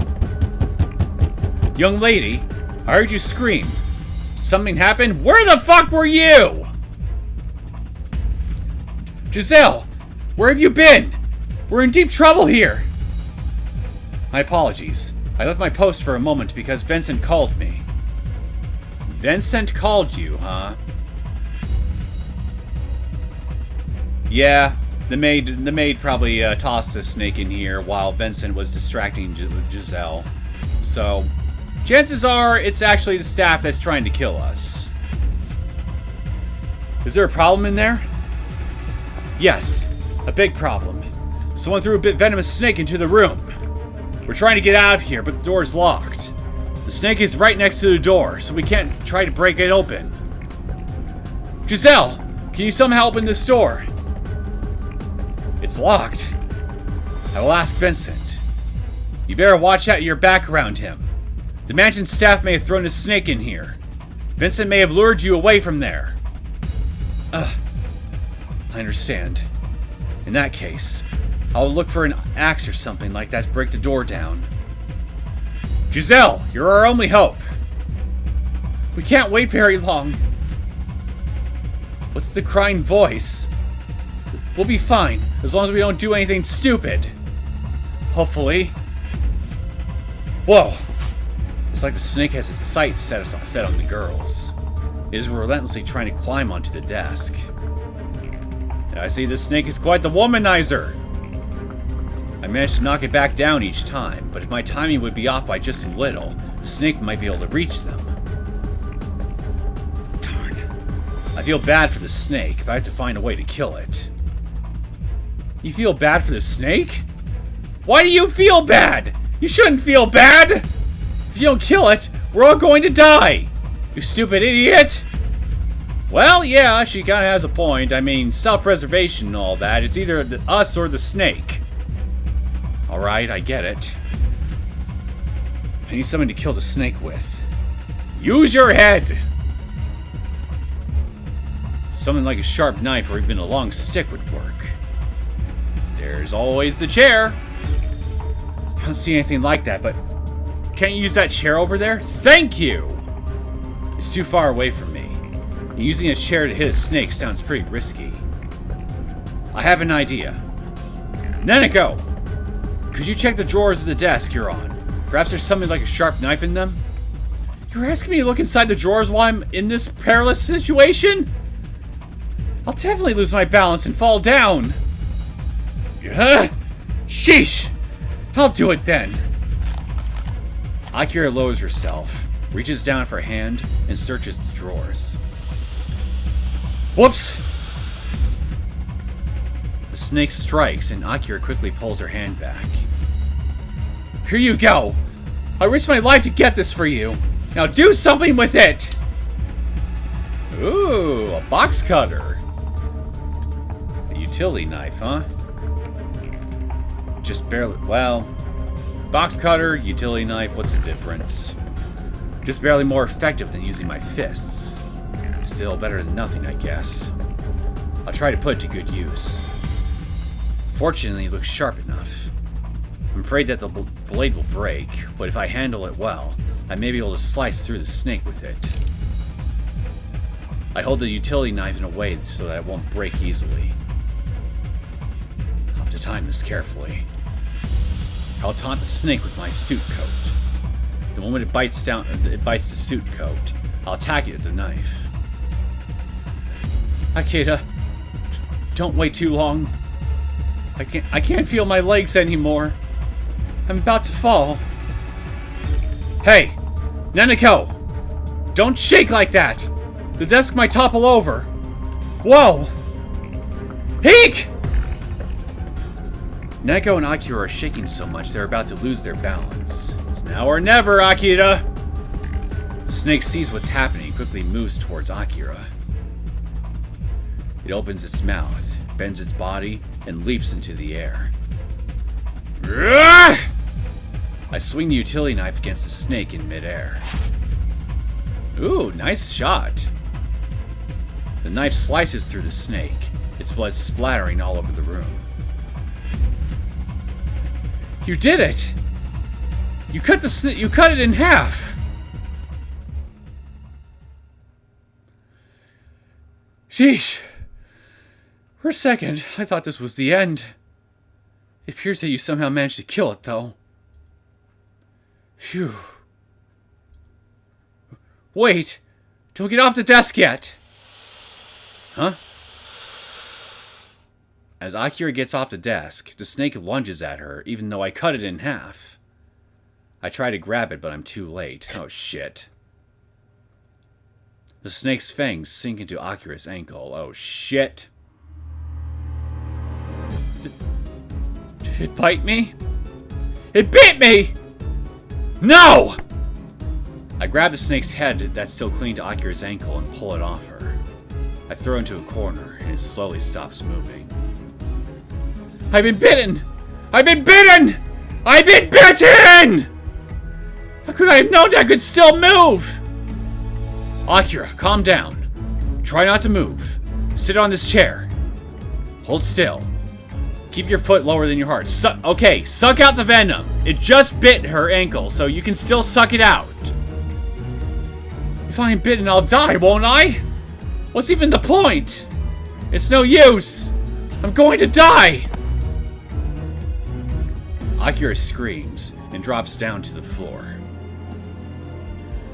Young lady, I heard you scream. Did something happen? Where the fuck were you? Giselle, where have you been? We're in deep trouble here. My apologies. I left my post for a moment because Vincent called me. Vincent called you, huh? Yeah, the maid probably tossed the snake in here while Vincent was distracting Giselle. So, chances are it's actually the staff that's trying to kill us. Is there a problem in there? Yes, a big problem. Someone threw a bit venomous snake into the room. We're trying to get out of here, but the door's locked. The snake is right next to the door, so we can't try to break it open. Giselle, can you somehow open this door? It's locked. I will ask Vincent. You better watch out your back around him. The mansion staff may have thrown a snake in here. Vincent may have lured you away from there. I understand. In that case, I'll look for an axe or something like that to break the door down. Giselle, you're our only hope. We can't wait very long. What's the crying voice? We'll be fine, as long as we don't do anything stupid. Hopefully. Whoa. Looks like the snake has its sights set on the girls. It is relentlessly trying to climb onto the desk. I see this snake is quite the womanizer. I managed to knock it back down each time, but if my timing would be off by just a little, the snake might be able to reach them. feel bad for the snake, but I have to find a way to kill it. You feel bad for the snake? Why do you feel bad? You shouldn't feel bad! If you don't kill it, we're all going to die! You stupid idiot! Well, yeah, she kinda has a point. I mean, self-preservation and all that. It's either us or the snake. Alright, I get it. I need something to kill the snake with. Use your head! Something like a sharp knife or even a long stick would work. There's always the chair. I don't see anything like that, but can't you use that chair over there? Thank you! It's too far away from me. And using a chair to hit a snake sounds pretty risky. I have an idea. Neneko! Could you check the drawers of the desk you're on? Perhaps there's something like a sharp knife in them? You're asking me to look inside the drawers while I'm in this perilous situation? I'll definitely lose my balance and fall down. Sheesh! I'll do it then. Akira lowers herself, reaches down for a hand, and searches the drawers. Whoops! The snake strikes, and Akira quickly pulls her hand back. Here you go! I risked my life to get this for you! Now do something with it! Ooh, a box cutter. A utility knife, huh? Just barely, well, box cutter, utility knife, what's the difference? Just barely more effective than using my fists. Still better than nothing, I guess. I'll try to put it to good use. Fortunately, it looks sharp enough. I'm afraid that the blade will break, but if I handle it well, I may be able to slice through the snake with it. I hold the utility knife in a way so that it won't break easily. I'll have to time this carefully. I'll taunt the snake with my suit coat. The moment it bites the suit coat, I'll attack it with the knife. Ikeda, don't wait too long. I can't feel my legs anymore. I'm about to fall. Hey, Neneko! Don't shake like that! The desk might topple over. Whoa! Eek! Neneko and Akira are shaking so much they're about to lose their balance. It's now or never, Akira! The snake sees what's happening and quickly moves towards Akira. It opens its mouth, bends its body, and leaps into the air. I swing the utility knife against the snake in midair. Ooh, nice shot. The knife slices through the snake, its blood splattering all over the room. You did it! You cut it in half! Sheesh. For a second, I thought this was the end. It appears that you somehow managed to kill it, though. Phew. Wait! Don't get off the desk yet! Huh? As Akira gets off the desk, the snake lunges at her, even though I cut it in half. I try to grab it, but I'm too late. Oh, shit. The snake's fangs sink into Akira's ankle. Oh, shit. Did it bite me? It bit me! No! I grab the snake's head that's still clinging to Akira's ankle and pull it off her. I throw it into a corner, and it slowly stops moving. I've been bitten! I've been bitten! I've been bitten! How could I have known I could still move? Akira, calm down. Try not to move. Sit on this chair. Hold still. Keep your foot lower than your heart. Okay, suck out the venom. It just bit her ankle, so you can still suck it out. If I am bitten, I'll die, won't I? What's even the point? It's no use. I'm going to die. Akira screams and drops down to the floor.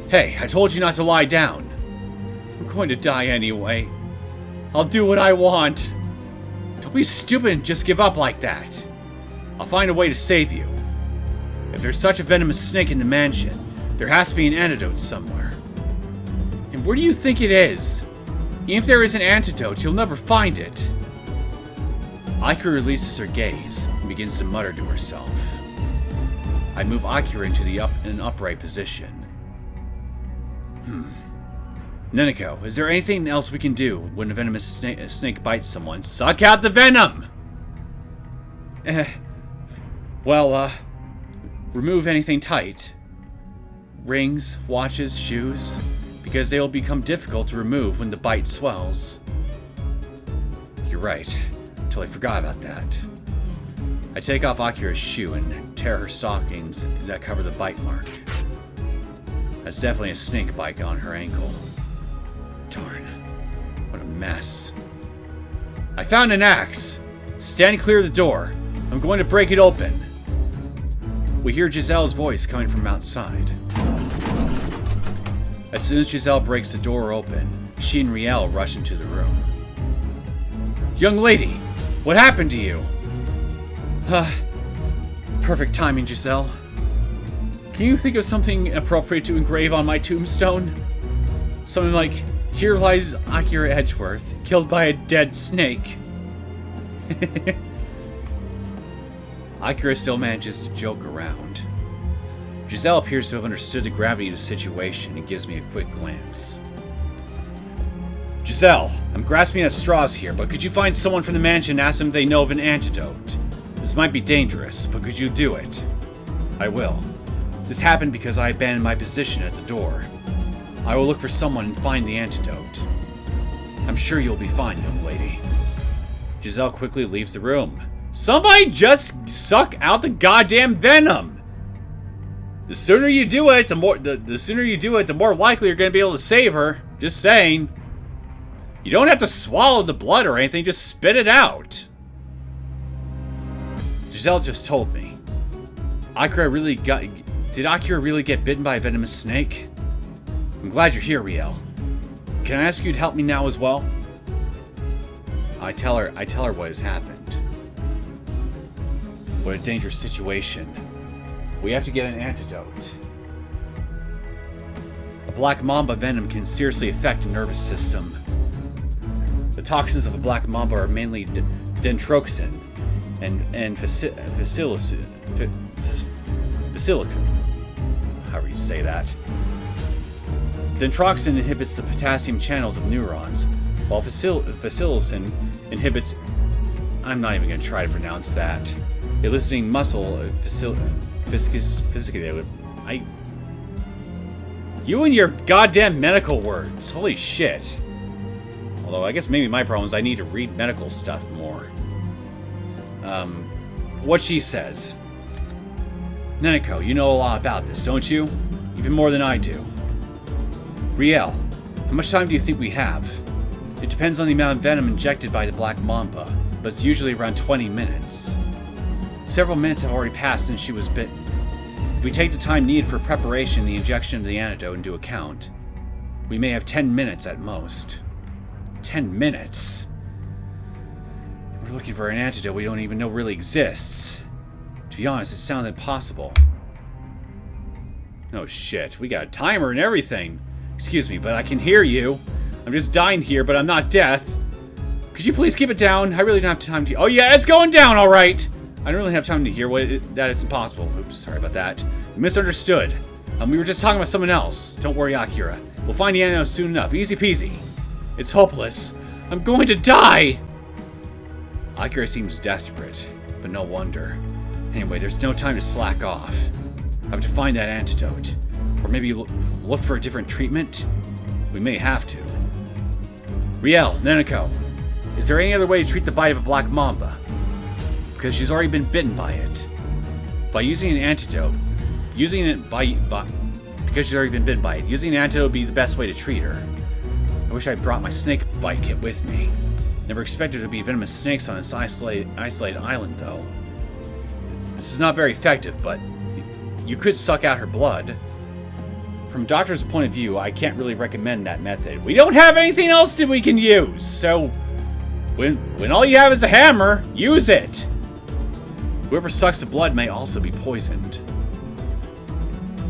Hey, I told you not to lie down. I'm going to die anyway. I'll do what I want. Don't be stupid and just give up like that. I'll find a way to save you. If there's such a venomous snake in the mansion, there has to be an antidote somewhere. And where do you think it is? Even if there is an antidote, you'll never find it. Akira releases her gaze and begins to mutter to herself. I move Akira into an upright position. Neneko, is there anything else we can do when a venomous snake bites someone? Suck out the venom! Remove anything tight. Rings, watches, shoes, because they will become difficult to remove when the bite swells. You're right. Totally forgot about that. I take off Akira's shoe and tear her stockings that cover the bite mark. That's definitely a snake bite on her ankle. Darn. What a mess. I found an axe. Stand clear of the door. I'm going to break it open. We hear Giselle's voice coming from outside. As soon as Giselle breaks the door open, she and Riel rush into the room. Young lady, what happened to you? Perfect timing, Giselle. Can you think of something appropriate to engrave on my tombstone? Something like, here lies Akira Edgeworth, killed by a dead snake. Akira still manages to joke around. Giselle appears to have understood the gravity of the situation and gives me a quick glance. Giselle, I'm grasping at straws here, but could you find someone from the mansion and ask them if they know of an antidote? This might be dangerous, but could you do it? I will. This happened because I abandoned my position at the door. I will look for someone and find the antidote. I'm sure you'll be fine, young lady. Giselle quickly leaves the room. Somebody just suck out the goddamn venom! The sooner you do it, the more likely you're going to be able to save her. Just saying. You don't have to swallow the blood or anything, just spit it out. Giselle just told me. Did Akira really get bitten by a venomous snake? I'm glad you're here, Riel. Can I ask you to help me now as well? I tell her what has happened. What a dangerous situation. We have to get an antidote. A black mamba venom can seriously affect the nervous system. The toxins of a black mamba are mainly dentroxin and basilicum. However you say that. Dentroxin inhibits the potassium channels of neurons, while basilicum inhibits... I'm not even going to try to pronounce that. Eliciting muscle... You and your goddamn medical words. Holy shit. Although, I guess maybe my problem is I need to read medical stuff more. What she says. Neneko, you know a lot about this, don't you? Even more than I do. Riel, how much time do you think we have? It depends on the amount of venom injected by the Black Mamba, but it's usually around 20 minutes. Several minutes have already passed since she was bitten. If we take the time needed for preparation and the injection of the antidote into account, we may have 10 minutes at most. 10 minutes? We're looking for an antidote we don't even know really exists. To be honest, it sounds impossible. Oh shit, we got a timer and everything. Excuse me, but I can hear you. I'm just dying here, but I'm not death. Could you please keep it down? I really don't have time to... Oh yeah, it's going down, alright! I don't really have time to hear that is impossible. Oops, sorry about that. You misunderstood. We were just talking about someone else. Don't worry, Akira. We'll find the antidote soon enough. Easy peasy. It's hopeless. I'm going to die! Akira seems desperate, but no wonder. Anyway, there's no time to slack off. I have to find that antidote. Or maybe look for a different treatment? We may have to. Riel, Neneko, is there any other way to treat the bite of a black mamba? Because she's already been bitten by it. By using an antidote, because she's already been bitten by it, using an antidote would be the best way to treat her. I wish I brought my snake bite kit with me. Never expected there to be venomous snakes on this isolated island, though. This is not very effective, but you could suck out her blood. From a doctor's point of view, I can't really recommend that method. We don't have anything else that we can use, so when all you have is a hammer, use it. Whoever sucks the blood may also be poisoned.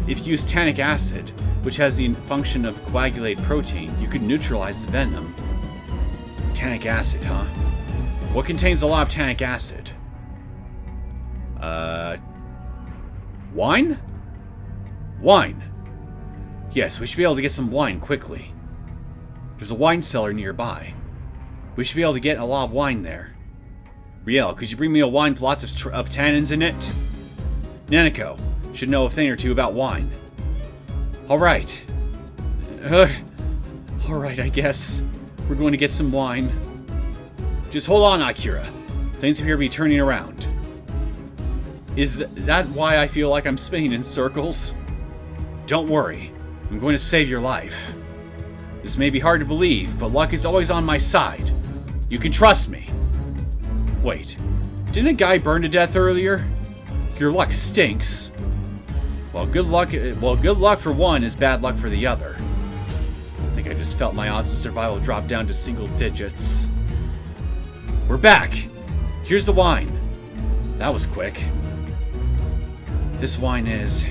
If you use tannic acid, which has the function of coagulate protein, you could neutralize the venom. Tannic acid, huh? What contains a lot of tannic acid? Wine? Wine. Yes, we should be able to get some wine quickly. There's a wine cellar nearby. We should be able to get a lot of wine there. Riel, could you bring me a wine with lots of tannins in it? Neneko should know a thing or two about wine. Alright. Alright, I guess. We're going to get some wine. Just hold on, Akira. Things appear to be turning around. Is that why I feel like I'm spinning in circles? Don't worry. I'm going to save your life. This may be hard to believe, but luck is always on my side. You can trust me. Wait, didn't a guy burn to death earlier? Your luck stinks. Well, good luck for one is bad luck for the other. I think I just felt my odds of survival drop down to single digits. We're back. Here's the wine. That was quick. This wine is...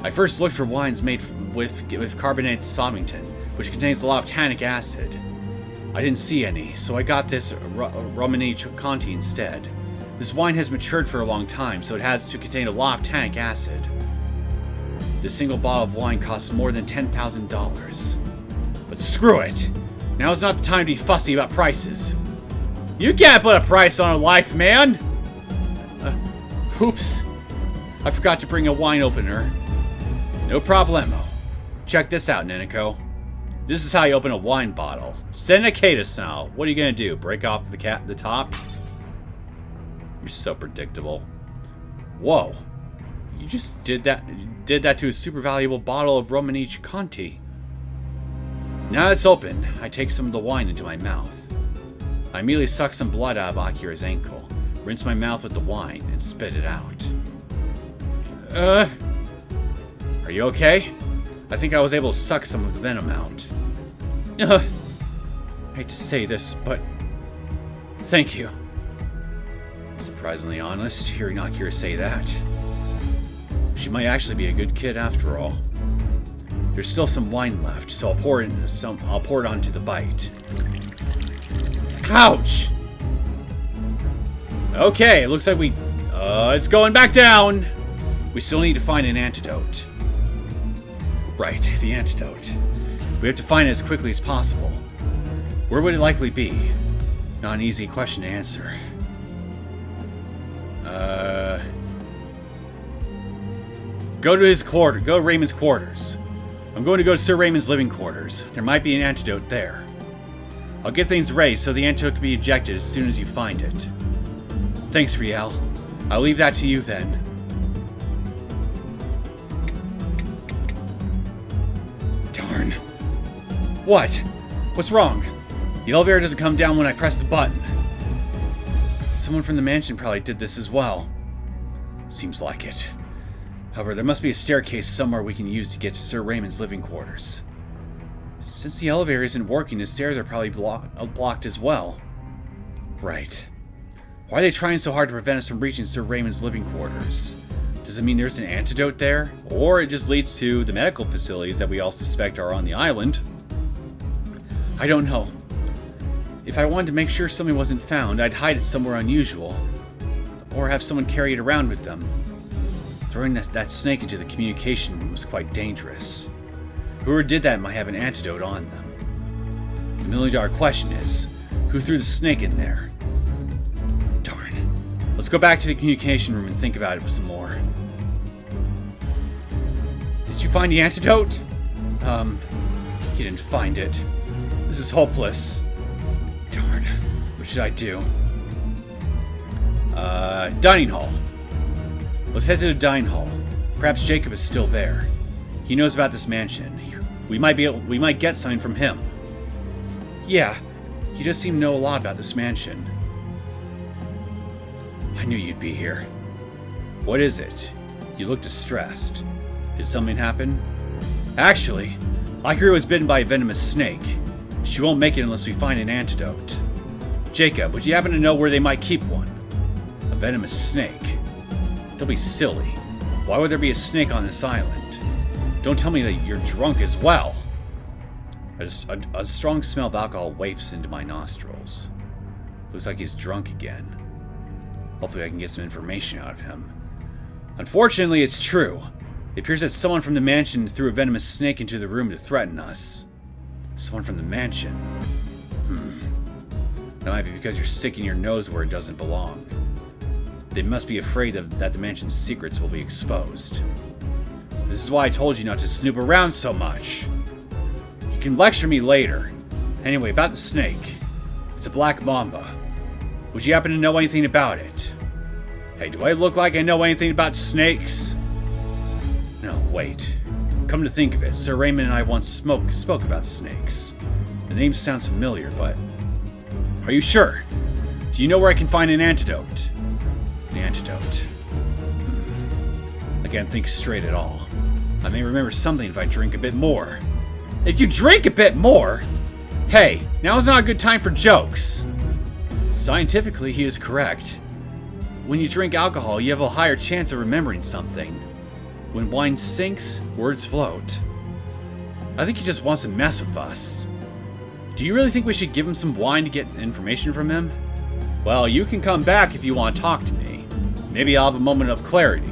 I first looked for wines made with carbonated Sommington, which contains a lot of tannic acid. I didn't see any, so I got this Romani Conti instead. This wine has matured for a long time, so it has to contain a lot of tannic acid. This single bottle of wine costs more than $10,000. But screw it! Now is not the time to be fussy about prices. You can't put a price on a life, man! Oops. I forgot to bring a wine opener. No problemo. Check this out, Neneko. This is how you open a wine bottle. Senekata style. What are you gonna do? Break off the top? You're so predictable. Whoa. You just did that to a super valuable bottle of Romani Conti. Now it's open, I take some of the wine into my mouth. I immediately suck some blood out of Akira's ankle, rinse my mouth with the wine, and spit it out. Are you okay? I think I was able to suck some of the venom out. I hate to say this, but... thank you. Surprisingly honest, hearing Akira say that. She might actually be a good kid after all. There's still some wine left, so I'll pour it onto the bite. Ouch! Okay, it looks like it's going back down! We still need to find an antidote. Right, the antidote. We have to find it as quickly as possible. Where would it likely be? Not an easy question to answer. Go to Raymond's quarters. I'm going to go to Sir Raymond's living quarters. There might be an antidote there. I'll get things ready so the antidote can be ejected as soon as you find it. Thanks, Riel. I'll leave that to you then. Darn. What? What's wrong? The elevator doesn't come down when I press the button. Someone from the mansion probably did this as well. Seems like it. However, there must be a staircase somewhere we can use to get to Sir Raymond's living quarters. Since the elevator isn't working, the stairs are probably blocked as well. Right. Why are they trying so hard to prevent us from reaching Sir Raymond's living quarters? Does it mean there's an antidote there? Or it just leads to the medical facilities that we all suspect are on the island? I don't know. If I wanted to make sure something wasn't found, I'd hide it somewhere unusual. Or have someone carry it around with them. Throwing that snake into the communication room was quite dangerous. Whoever did that might have an antidote on them. The million-dollar question is, who threw the snake in there? Darn. Let's go back to the communication room and think about it some more. Did you find the antidote? You didn't find it. This is hopeless. Darn. What should I do? Dining hall. Let's head to the dining hall. Perhaps Jacob is still there. He knows about this mansion. We might get something from him. Yeah, he does seem to know a lot about this mansion. I knew you'd be here. What is it? You look distressed. Did something happen? Actually, Akira was bitten by a venomous snake. She won't make it unless we find an antidote. Jacob, would you happen to know where they might keep one? A venomous snake? Don't be silly. Why would there be a snake on this island? Don't tell me that you're drunk as well. A strong smell of alcohol wafts into my nostrils. Looks like he's drunk again. Hopefully I can get some information out of him. Unfortunately, it's true. It appears that someone from the mansion threw a venomous snake into the room to threaten us. Someone from the mansion. That might be because you're sticking your nose where it doesn't belong. They must be afraid that the mansion's secrets will be exposed. This is why I told you not to snoop around so much. You can lecture me later. Anyway, about the snake. It's a black mamba. Would you happen to know anything about it? Hey, do I look like I know anything about snakes? No, wait. Come to think of it, Sir Raymond and I once spoke about snakes. The name sounds familiar, but... Are you sure? Do you know where I can find an antidote? An antidote. I can't think straight at all. I may remember something if I drink a bit more. If you drink a bit more? Hey, now is not a good time for jokes. Scientifically, he is correct. When you drink alcohol, you have a higher chance of remembering something. When wine sinks, words float. I think he just wants to mess with us. Do you really think we should give him some wine to get information from him? Well, you can come back if you want to talk to me. Maybe I'll have a moment of clarity.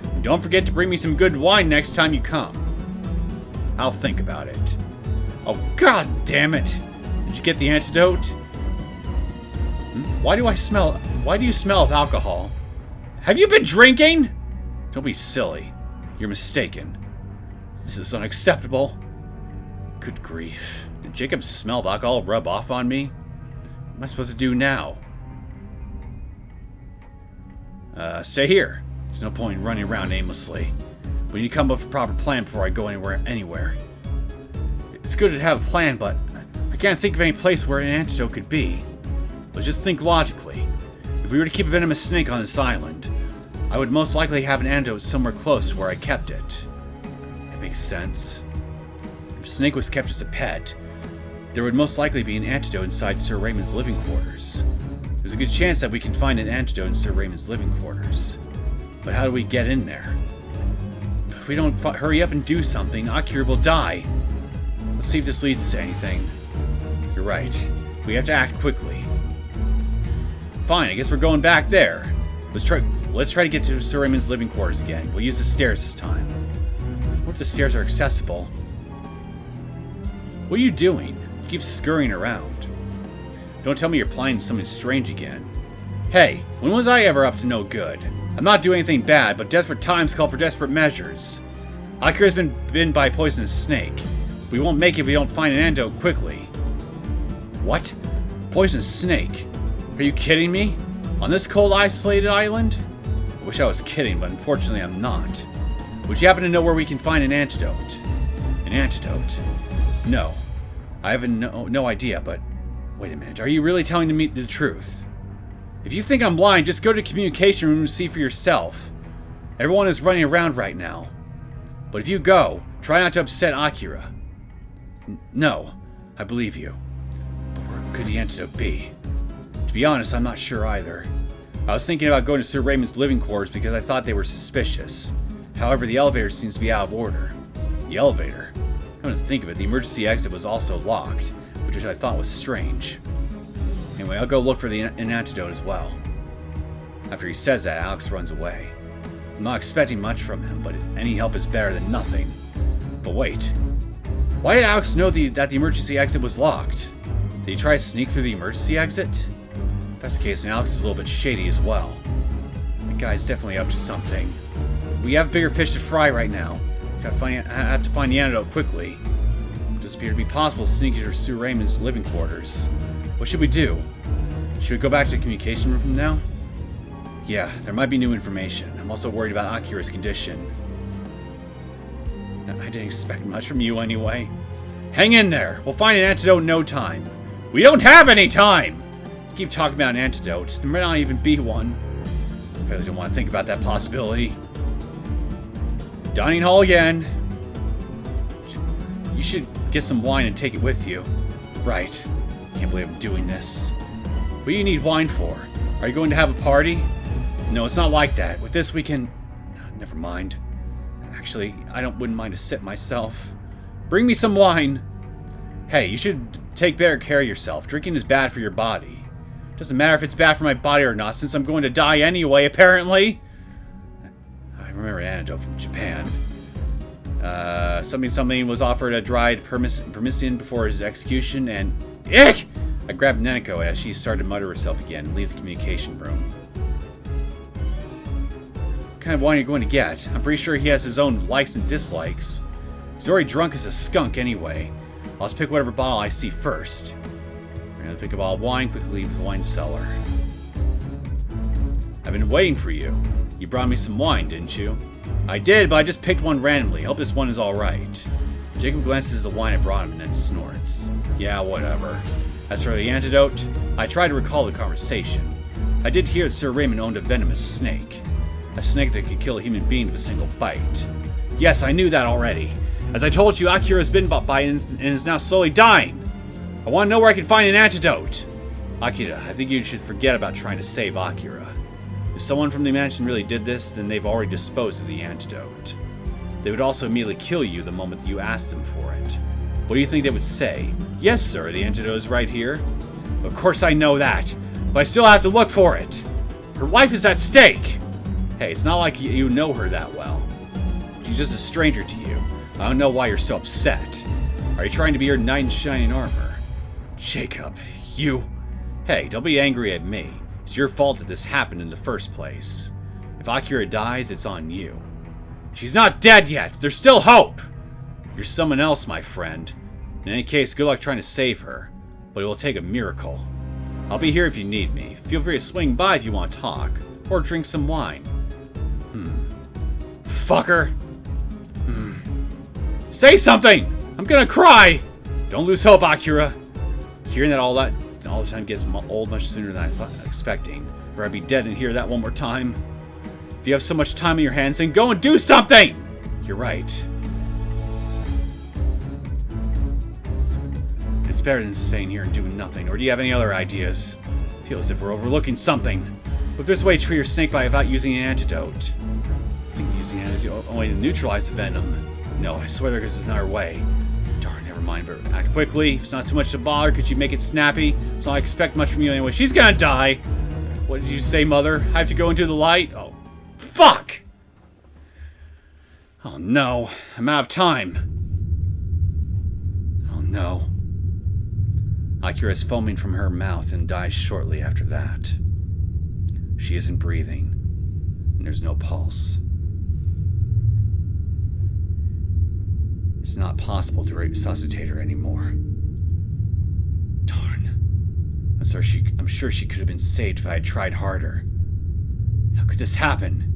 And don't forget to bring me some good wine next time you come. I'll think about it. Oh, god damn it! Did you get the antidote? Why do you smell of alcohol? Have you been drinking? Don't be silly. You're mistaken. This is unacceptable. Good grief. Did Jacob's smell of alcohol rub off on me? What am I supposed to do now? Stay here. There's no point in running around aimlessly. We need to come up with a proper plan before I go anywhere. It's good to have a plan, but I can't think of any place where an antidote could be. Let's just think logically. If we were to keep a venomous snake on this island, I would most likely have an antidote somewhere close to where I kept it. That makes sense. If a snake was kept as a pet, there would most likely be an antidote inside Sir Raymond's living quarters. There's a good chance that we can find an antidote in Sir Raymond's living quarters. But how do we get in there? If we don't hurry up and do something, Akira will die. Let's see if this leads to anything. You're right. We have to act quickly. Fine, I guess we're going back there. Let's try to get to Sir Raymond's living quarters again. We'll use the stairs this time. What if the stairs are accessible? What are you doing? You keep scurrying around. Don't tell me you're planning something strange again. Hey, when was I ever up to no good? I'm not doing anything bad, but desperate times call for desperate measures. Akira's been bitten by a poisonous snake. We won't make it if we don't find an antidote quickly. What? Poisonous snake? Are you kidding me? On this cold, isolated island? I wish I was kidding, but unfortunately I'm not. Would you happen to know where we can find an antidote? An antidote? No. I have no idea, but... Wait a minute, are you really telling me the truth? If you think I'm blind, just go to the communication room and see for yourself. Everyone is running around right now. But if you go, try not to upset Akira. No, I believe you. But where could the antidote be? To be honest, I'm not sure either. I was thinking about going to Sir Raymond's living quarters because I thought they were suspicious. However, the elevator seems to be out of order. The elevator? Come to think of it, the emergency exit was also locked, which I thought was strange. Anyway, I'll go look for an antidote as well. After he says that, Alex runs away. I'm not expecting much from him, but any help is better than nothing. But wait. Why did Alex know that the emergency exit was locked? Did he try to sneak through the emergency exit? If that's the case, then Alex is a little bit shady as well. That guy's definitely up to something. We have bigger fish to fry right now. I have to find the antidote quickly. It doesn't appear to be possible to sneak into Sir Raymond's living quarters. What should we do? Should we go back to the communication room now? Yeah, there might be new information. I'm also worried about Akira's condition. I didn't expect much from you anyway. Hang in there. We'll find an antidote in no time. We don't have any time! You keep talking about an antidote. There might not even be one. I really don't want to think about that possibility. Dining hall again. You should get some wine and take it with you. Right. Can't believe I'm doing this. What do you need wine for? Are you going to have a party? No, it's not like that. With this we can... Never mind. Actually, I wouldn't mind a sip myself. Bring me some wine. Hey, you should take better care of yourself. Drinking is bad for your body. Doesn't matter if it's bad for my body or not, since I'm going to die anyway, apparently. I remember an anecdote from Japan. Something was offered a dried permission before his execution, and... Ick! I grabbed Neneko as she started to mutter herself again and leave the communication room. What kind of wine are you going to get? I'm pretty sure he has his own likes and dislikes. He's already drunk as a skunk anyway. I'll just pick whatever bottle I see first. I'm gonna pick a bottle of wine, quickly leave the wine cellar. I've been waiting for you. You brought me some wine, didn't you? I did, but I just picked one randomly. Hope this one is alright. Jacob glances at the wine I brought him and then snorts. Yeah, whatever. As for the antidote, I tried to recall the conversation. I did hear that Sir Raymond owned a venomous snake. A snake that could kill a human being with a single bite. Yes, I knew that already. As I told you, Akira has been bitten by it and is now slowly dying. I want to know where I can find an antidote. Akira, I think you should forget about trying to save Akira. If someone from the mansion really did this, then they've already disposed of the antidote. They would also immediately kill you the moment that you asked them for it. What do you think they would say? Yes, sir, the antidote is right here. Of course I know that, but I still have to look for it. Her life is at stake. Hey, it's not like you know her that well. She's just a stranger to you. I don't know why you're so upset. Are you trying to be her knight in shining armor? Jacob, you... Hey, don't be angry at me. It's your fault that this happened in the first place. If Akira dies, it's on you. She's not dead yet! There's still hope! You're someone else, my friend. In any case, good luck trying to save her. But it will take a miracle. I'll be here if you need me. Feel free to swing by if you want to talk. Or drink some wine. Fucker! Say something! I'm gonna cry! Don't lose hope, Akira. Hearing that all the time gets old much sooner than I thought expecting. Or I'd be dead and hear that one more time. If you have so much time on your hands, then go and do something! You're right. It's better than staying here and doing nothing. Or do you have any other ideas? I feel as if we're overlooking something. But if there's a way to treat your snakebite without using an antidote. I think using an antidote only to neutralize the venom. No, I swear there's another way. Darn, never mind, but act quickly. If it's not too much to bother, could you make it snappy? So I expect much from you anyway. She's gonna die! What did you say, Mother? I have to go into the light? Oh, fuck! Oh no, I'm out of time. Oh no. Akira is foaming from her mouth and dies shortly after that. She isn't breathing, and there's no pulse. It's not possible to resuscitate her anymore. Darn. I'm sure she could have been saved if I had tried harder. How could this happen?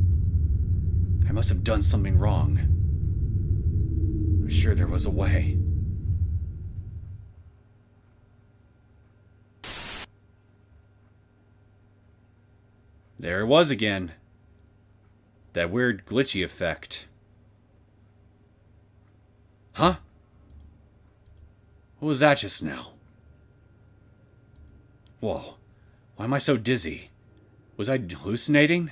I must have done something wrong. I'm sure there was a way. There it was again. That weird glitchy effect. Huh? What was that just now? Whoa. Why am I so dizzy? Was I hallucinating?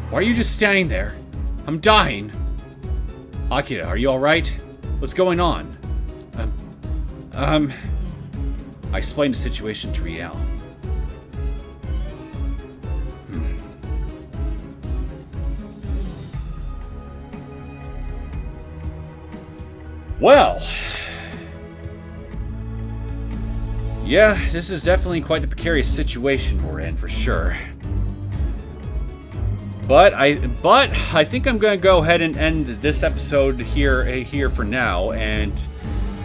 Why are you just standing there? I'm dying. Akira, are you alright? What's going on? I explained the situation to Riel. Well, yeah, this is definitely quite the precarious situation we're in, for sure. But I think I'm gonna go ahead and end this episode here for now. And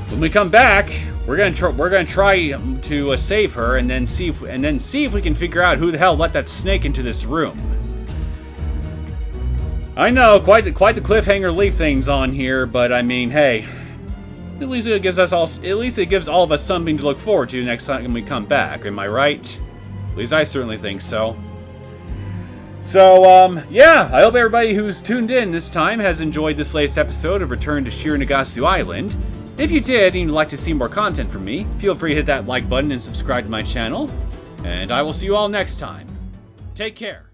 when we come back, we're gonna try to save her, and then see if we can figure out who the hell let that snake into this room. I know, quite the cliffhanger to leave things on here, but I mean, hey. At least it gives all of us something to look forward to next time we come back. Am I right? At least I certainly think so. So, yeah, I hope everybody who's tuned in this time has enjoyed this latest episode of Return to Shironagasu Island. If you did and you'd like to see more content from me, feel free to hit that like button and subscribe to my channel. And I will see you all next time. Take care.